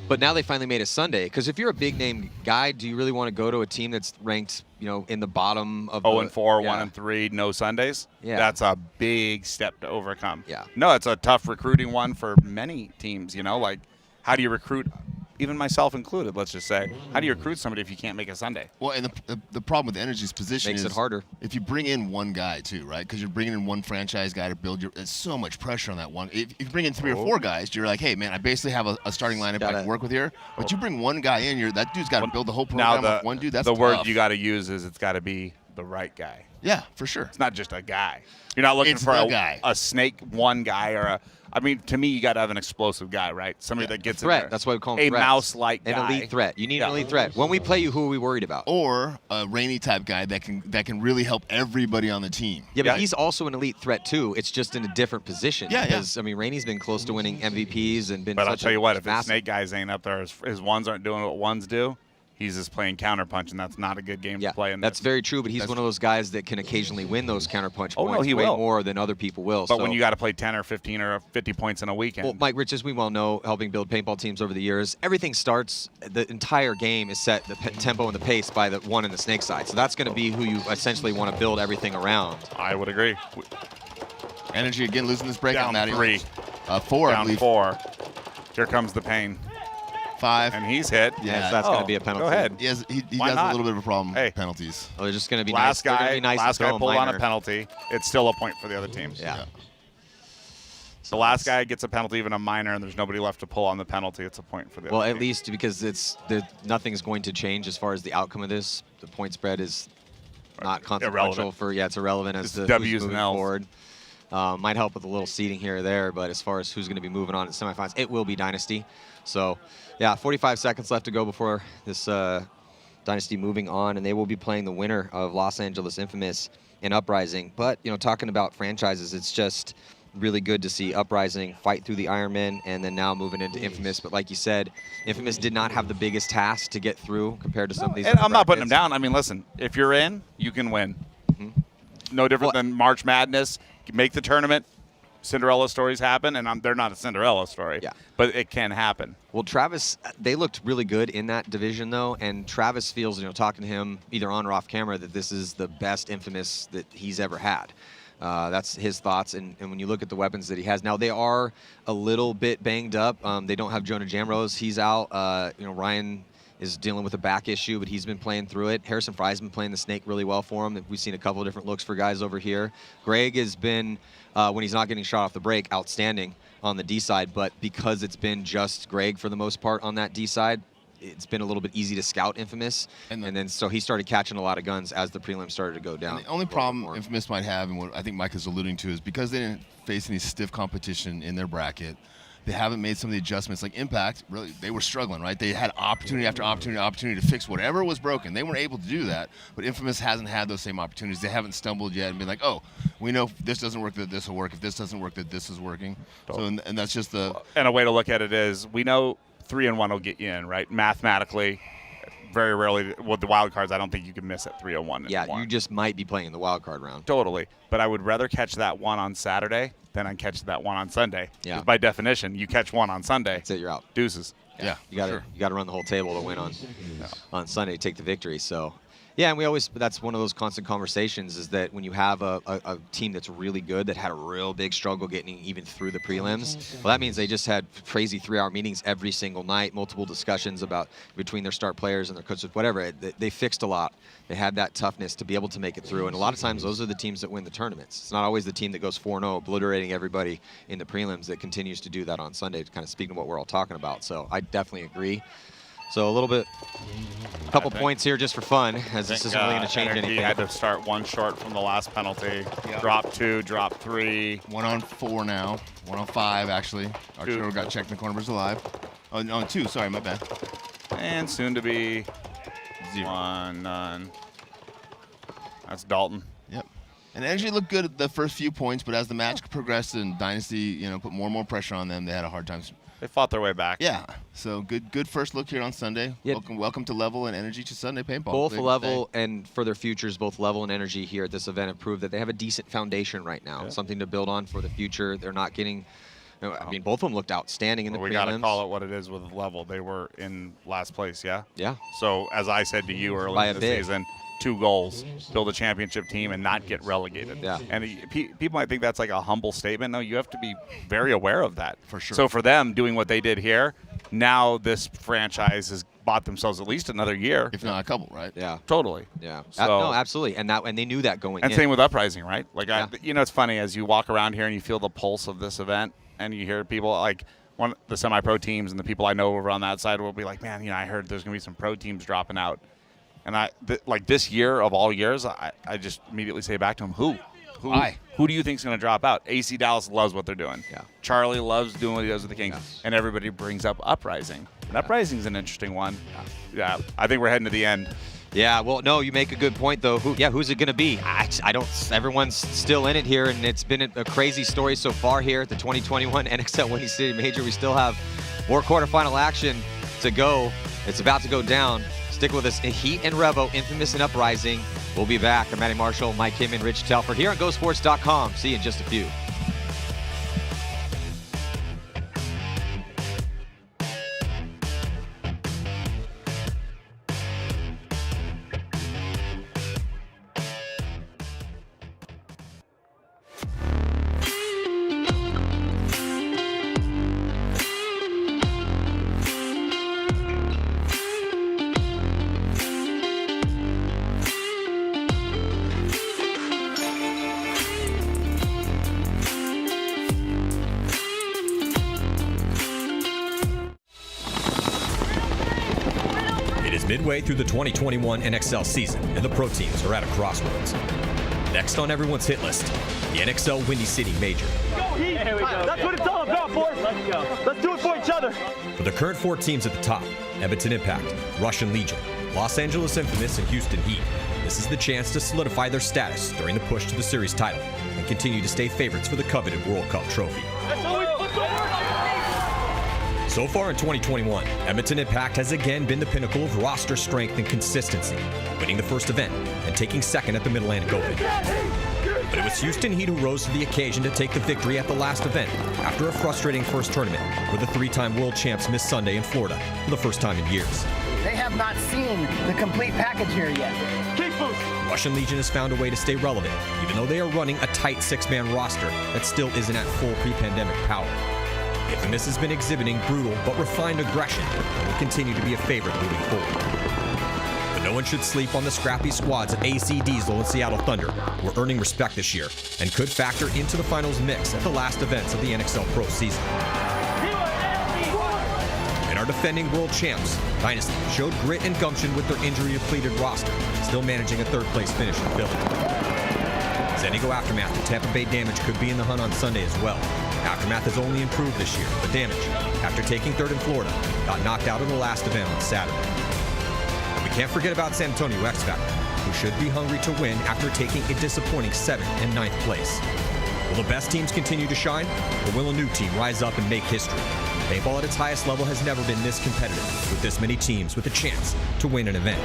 Speaker 2: but now they finally made it Sunday. Because if you're a big name guy, do you really want to go to a team that's ranked, in the bottom of
Speaker 1: 0-4,
Speaker 2: yeah.
Speaker 1: 1-3, no Sundays.
Speaker 2: Yeah.
Speaker 1: That's a big step to overcome.
Speaker 2: Yeah.
Speaker 1: No, it's a tough recruiting one for many teams. Like how do you recruit? Even myself included, let's just say. How do you recruit somebody if you can't make a Sunday?
Speaker 3: Well, and the problem with Energy's position
Speaker 2: Makes
Speaker 3: is
Speaker 2: it harder.
Speaker 3: if you bring in one guy too, right? Because you're bringing in one franchise guy to build your. There's so much pressure on that one. If you bring in 3 or 4 guys, you're like, hey man, I basically have a starting lineup I can work with here. But you bring one guy in, that dude's got to build the whole program
Speaker 1: Now
Speaker 3: with one dude. That's
Speaker 1: the word
Speaker 3: tough.
Speaker 1: you got to use is it's got to be the right guy.
Speaker 3: Yeah, for sure.
Speaker 1: It's not just a guy. You're not looking
Speaker 3: It's
Speaker 1: for
Speaker 3: the guy.
Speaker 1: a snake one guy or I mean, to me, you got to have an explosive guy, right? Somebody that gets
Speaker 2: threat.
Speaker 1: in there.
Speaker 2: That's why we call him
Speaker 1: a
Speaker 2: threats.
Speaker 1: mouse-like guy.
Speaker 2: An elite threat. You need an elite threat. When we play you, who are we worried about?
Speaker 3: Or a Rainey type guy that can really help everybody on the team.
Speaker 2: Yeah, but he's also an elite threat too. It's just in a different position.
Speaker 3: Yeah,
Speaker 2: because I mean, Rainey's been close to winning MVPs and been.
Speaker 1: But
Speaker 2: such
Speaker 1: I'll tell you what, if his
Speaker 2: massive.
Speaker 1: snake guys ain't up there, his ones aren't doing what ones do, he's just playing counterpunch, and that's not a good game to play in.
Speaker 2: That's very true, but he's one of those guys that can occasionally win those counterpunch
Speaker 1: Oh, no,
Speaker 2: points
Speaker 1: he
Speaker 2: way
Speaker 1: will.
Speaker 2: more than other people will.
Speaker 1: But
Speaker 2: so.
Speaker 1: when you got to play 10 or 15 or 50 points in a weekend.
Speaker 2: Well, Mike Rich, as we well know, helping build paintball teams over the years, everything starts, the entire game is set, the tempo and the pace by the one in the snake side. So that's going to be who you essentially want to build everything around.
Speaker 1: I would agree.
Speaker 3: Energy again losing this breakout.
Speaker 1: Down 3.
Speaker 3: 4, I
Speaker 1: Down
Speaker 3: believe.
Speaker 1: 4. Here comes the pain.
Speaker 3: 5.
Speaker 1: And he's hit.
Speaker 2: Yeah, so that's going to be a penalty.
Speaker 1: Go ahead.
Speaker 3: He has
Speaker 1: Why
Speaker 3: a
Speaker 1: not?
Speaker 3: little bit of a problem
Speaker 1: Hey.
Speaker 3: with penalties.
Speaker 2: Oh, they're just going to be
Speaker 1: Last
Speaker 2: nice. They're
Speaker 1: guy,
Speaker 2: gonna be nice
Speaker 1: last
Speaker 2: and
Speaker 1: guy
Speaker 2: throw
Speaker 1: pulled on a
Speaker 2: minor.
Speaker 1: penalty. It's still a point for the other teams.
Speaker 2: Yeah.
Speaker 1: The last guy gets a penalty, even a minor, and there's nobody left to pull on the penalty. It's a point for the
Speaker 2: Well,
Speaker 1: other
Speaker 2: at
Speaker 1: team.
Speaker 2: least because nothing's going to change as far as the outcome of this. The point spread is not consequential
Speaker 1: Irrelevant.
Speaker 2: It's irrelevant as
Speaker 1: It's
Speaker 2: to
Speaker 1: W's
Speaker 2: who's
Speaker 1: and
Speaker 2: moving
Speaker 1: L's.
Speaker 2: forward. Might help with a little seeding here or there, but as far as who's going to be moving on in semifinals, it will be Dynasty. So, yeah, 45 seconds left to go before this Dynasty moving on, and they will be playing the winner of Los Angeles Infamous and Uprising. But, talking about franchises, it's just really good to see Uprising fight through the Ironman and then now moving into Infamous. But like you said, Infamous did not have the biggest task to get through compared to some of these
Speaker 1: And
Speaker 2: other
Speaker 1: I'm not putting him
Speaker 2: brackets.
Speaker 1: down. I mean, listen, if you're in, you can win. No different than March Madness. You make the tournament. Cinderella stories happen, and they're not a Cinderella story.
Speaker 2: Yeah.
Speaker 1: But it can happen.
Speaker 2: Well, Travis, they looked really good in that division, though, and Travis feels, talking to him either on or off camera, that this is the best Infamous that he's ever had. That's his thoughts, and when you look at the weapons that he has now, they are a little bit banged up. They don't have Jonah Jamrose; he's out. Ryan is dealing with a back issue, but he's been playing through it. Harrison Fry's been playing the snake really well for him. We've seen a couple of different looks for guys over here. Greg has been, when he's not getting shot off the break, outstanding on the D side, but because it's been just Greg for the most part on that D side, it's been a little bit easy to scout Infamous, and then so he started catching a lot of guns as the prelim started to go down.
Speaker 3: And the only problem Infamous might have, and what I think Mike is alluding to, is because they didn't face any stiff competition in their bracket, they haven't made some of the adjustments. Like Impact, really, they were struggling, right? They had opportunity after opportunity to fix whatever was broken. They weren't able to do that, but Infamous hasn't had those same opportunities. They haven't stumbled yet and been like, oh, we know if this doesn't work, that this will work. If this doesn't work, that this is working. So, and that's just the...
Speaker 1: And a way to look at it is, we know 3-1 will get you in, right? Mathematically, very rarely, with the wild cards, I don't think you can miss at 3-1.
Speaker 2: Yeah, you just might be playing the wild card round.
Speaker 1: Totally. But I would rather catch that one on Saturday than I catch that one on Sunday.
Speaker 2: Yeah.
Speaker 1: 'Cause by definition, you catch one on Sunday.
Speaker 2: That's it, you're out.
Speaker 1: Deuces.
Speaker 3: Yeah,
Speaker 2: You got to run the whole table to win on Sunday to take the victory. So, yeah, and that's one of those constant conversations is that when you have a team that's really good that had a real big struggle getting even through the prelims, well, that means they just had crazy 3-hour meetings every single night, multiple discussions about between their start players and their coaches, whatever. They fixed a lot. They had that toughness to be able to make it through, and a lot of times those are the teams that win the tournaments. It's not always the team that goes 4-0, obliterating everybody in the prelims that continues to do that on Sunday, to kind of speaking to what we're all talking about. So I definitely agree. So a couple points here just for fun, as this isn't really going to change
Speaker 1: NRG
Speaker 2: anything.
Speaker 1: had to start one short from the last penalty.
Speaker 3: Yep.
Speaker 1: Drop 2, drop 3.
Speaker 3: 1 on 4 now. 1 on 5, actually. Arturo got checked in the corner, but he's alive. Oh, no, 2. Sorry, my bad.
Speaker 1: And soon to be
Speaker 3: 0.
Speaker 1: 1, none. That's Dalton.
Speaker 3: Yep. And Energy looked good at the first few points, but as the match progressed and Dynasty, put more and more pressure on them, they had a hard time.
Speaker 1: They fought their way back.
Speaker 3: Yeah. So good first look here on Sunday.
Speaker 2: Yeah.
Speaker 3: Welcome to Level and Energy to Sunday Paintball.
Speaker 2: Both
Speaker 3: Big
Speaker 2: Level and for their futures, both Level and Energy here at this event have proved that they have a decent foundation right now, something to build on for the future. They're not getting, I mean, both of them looked outstanding in the
Speaker 1: We
Speaker 2: prelims.
Speaker 1: got to call it what it is with Level. They were in last place, yeah?
Speaker 2: Yeah.
Speaker 1: So, as I said to you
Speaker 2: By
Speaker 1: earlier
Speaker 2: a
Speaker 1: this
Speaker 2: bit.
Speaker 1: season, 2 goals, build a championship team and not get relegated.
Speaker 2: Yeah.
Speaker 1: And people might think that's like a humble statement. No, you have to be very aware of that.
Speaker 3: For sure.
Speaker 1: So for them, doing what they did here, now this franchise has bought themselves at least another year.
Speaker 3: If not a couple, right?
Speaker 2: Yeah.
Speaker 1: Totally.
Speaker 2: Yeah.
Speaker 1: So-
Speaker 2: No, absolutely. And they knew that going
Speaker 1: And
Speaker 2: in.
Speaker 1: same with Uprising, right? Like,
Speaker 2: Yeah.
Speaker 1: it's funny as you walk around here and you feel the pulse of this event and you hear people like the semi-pro teams and the people I know over on that side will be like, man, I heard there's going to be some pro teams dropping out. And like this year of all years, I just immediately say back to them, who? Who do you think is going to drop out? AC Dallas loves what they're doing.
Speaker 2: Yeah.
Speaker 1: Charlie loves doing what he does with the Kings.
Speaker 2: Yes.
Speaker 1: And everybody brings up Uprising. And Uprising is an interesting one. Yeah. I think we're heading to the end.
Speaker 2: Yeah, well, no, you make a good point, though. Who's it going to be? I don't. Everyone's still in it here, and it's been a crazy story so far here at the 2021 NXL Windy City Major. We still have more quarterfinal action to go. It's about to go down. Stick with us. Heat and Revo, Infamous and Uprising. We'll be back. I'm Matty Marshall, Mike Heyman, Rich Telford here on GoSports.com. See you in just a few.
Speaker 4: Midway through the 2021 NXL season, and the pro teams are at a crossroads. Next on everyone's hit list, the NXL Windy City Major.
Speaker 5: Go Heat! Here we go. That's what it's all about, boys. Let's go. Let's do it for each other.
Speaker 4: For the current 4 teams at the top, Edmonton Impact, Russian Legion, Los Angeles Infamous, and Houston Heat, this is the chance to solidify their status during the push to the series title and continue to stay favorites for the coveted World Cup trophy.
Speaker 5: That's how we put the work.
Speaker 4: So far in 2021, Edmonton Impact has again been the pinnacle of roster strength and consistency, winning the first event and taking second at the Mid-Atlantic Open. But it was Houston Heat who rose to the occasion to take the victory at the last event after a frustrating first tournament where the 3-time world champs missed Sunday in Florida for the first time in years.
Speaker 6: They have not seen the complete package here yet.
Speaker 5: Keep boost.
Speaker 4: Russian Legion has found a way to stay relevant, even though they are running a tight 6-man roster that still isn't at full pre-pandemic power. Infamous has been exhibiting brutal but refined aggression and will continue to be a favorite moving forward. But no one should sleep on the scrappy squads of AC Diesel and Seattle Thunder, who are earning respect this year and could factor into the finals mix at the last events of the NXL Pro season. And our defending world champs, Dynasty, showed grit and gumption with their injury-depleted roster, still managing a third-place finish in Philly. Zenigo Aftermath and Tampa Bay Damage could be in the hunt on Sunday as well. Aftermath has only improved this year, but Damage, after taking third in Florida, got knocked out of the last event on Saturday. And we can't forget about San Antonio X Factor, who should be hungry to win after taking a disappointing 7th and 9th place. Will the best teams continue to shine, or will a new team rise up and make history? Paintball at its highest level has never been this competitive, with this many teams with a chance to win an event.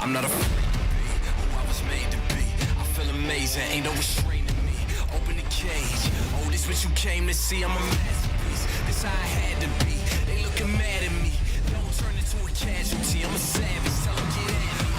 Speaker 7: I'm not afraid to be who I was made to be. I feel amazing, ain't no restraining me. Open the cage. Oh, this what you came to see. I'm a masterpiece. This how I had to be. They looking mad at me. Don't turn into a casualty. I'm a savage. Tell them get at me.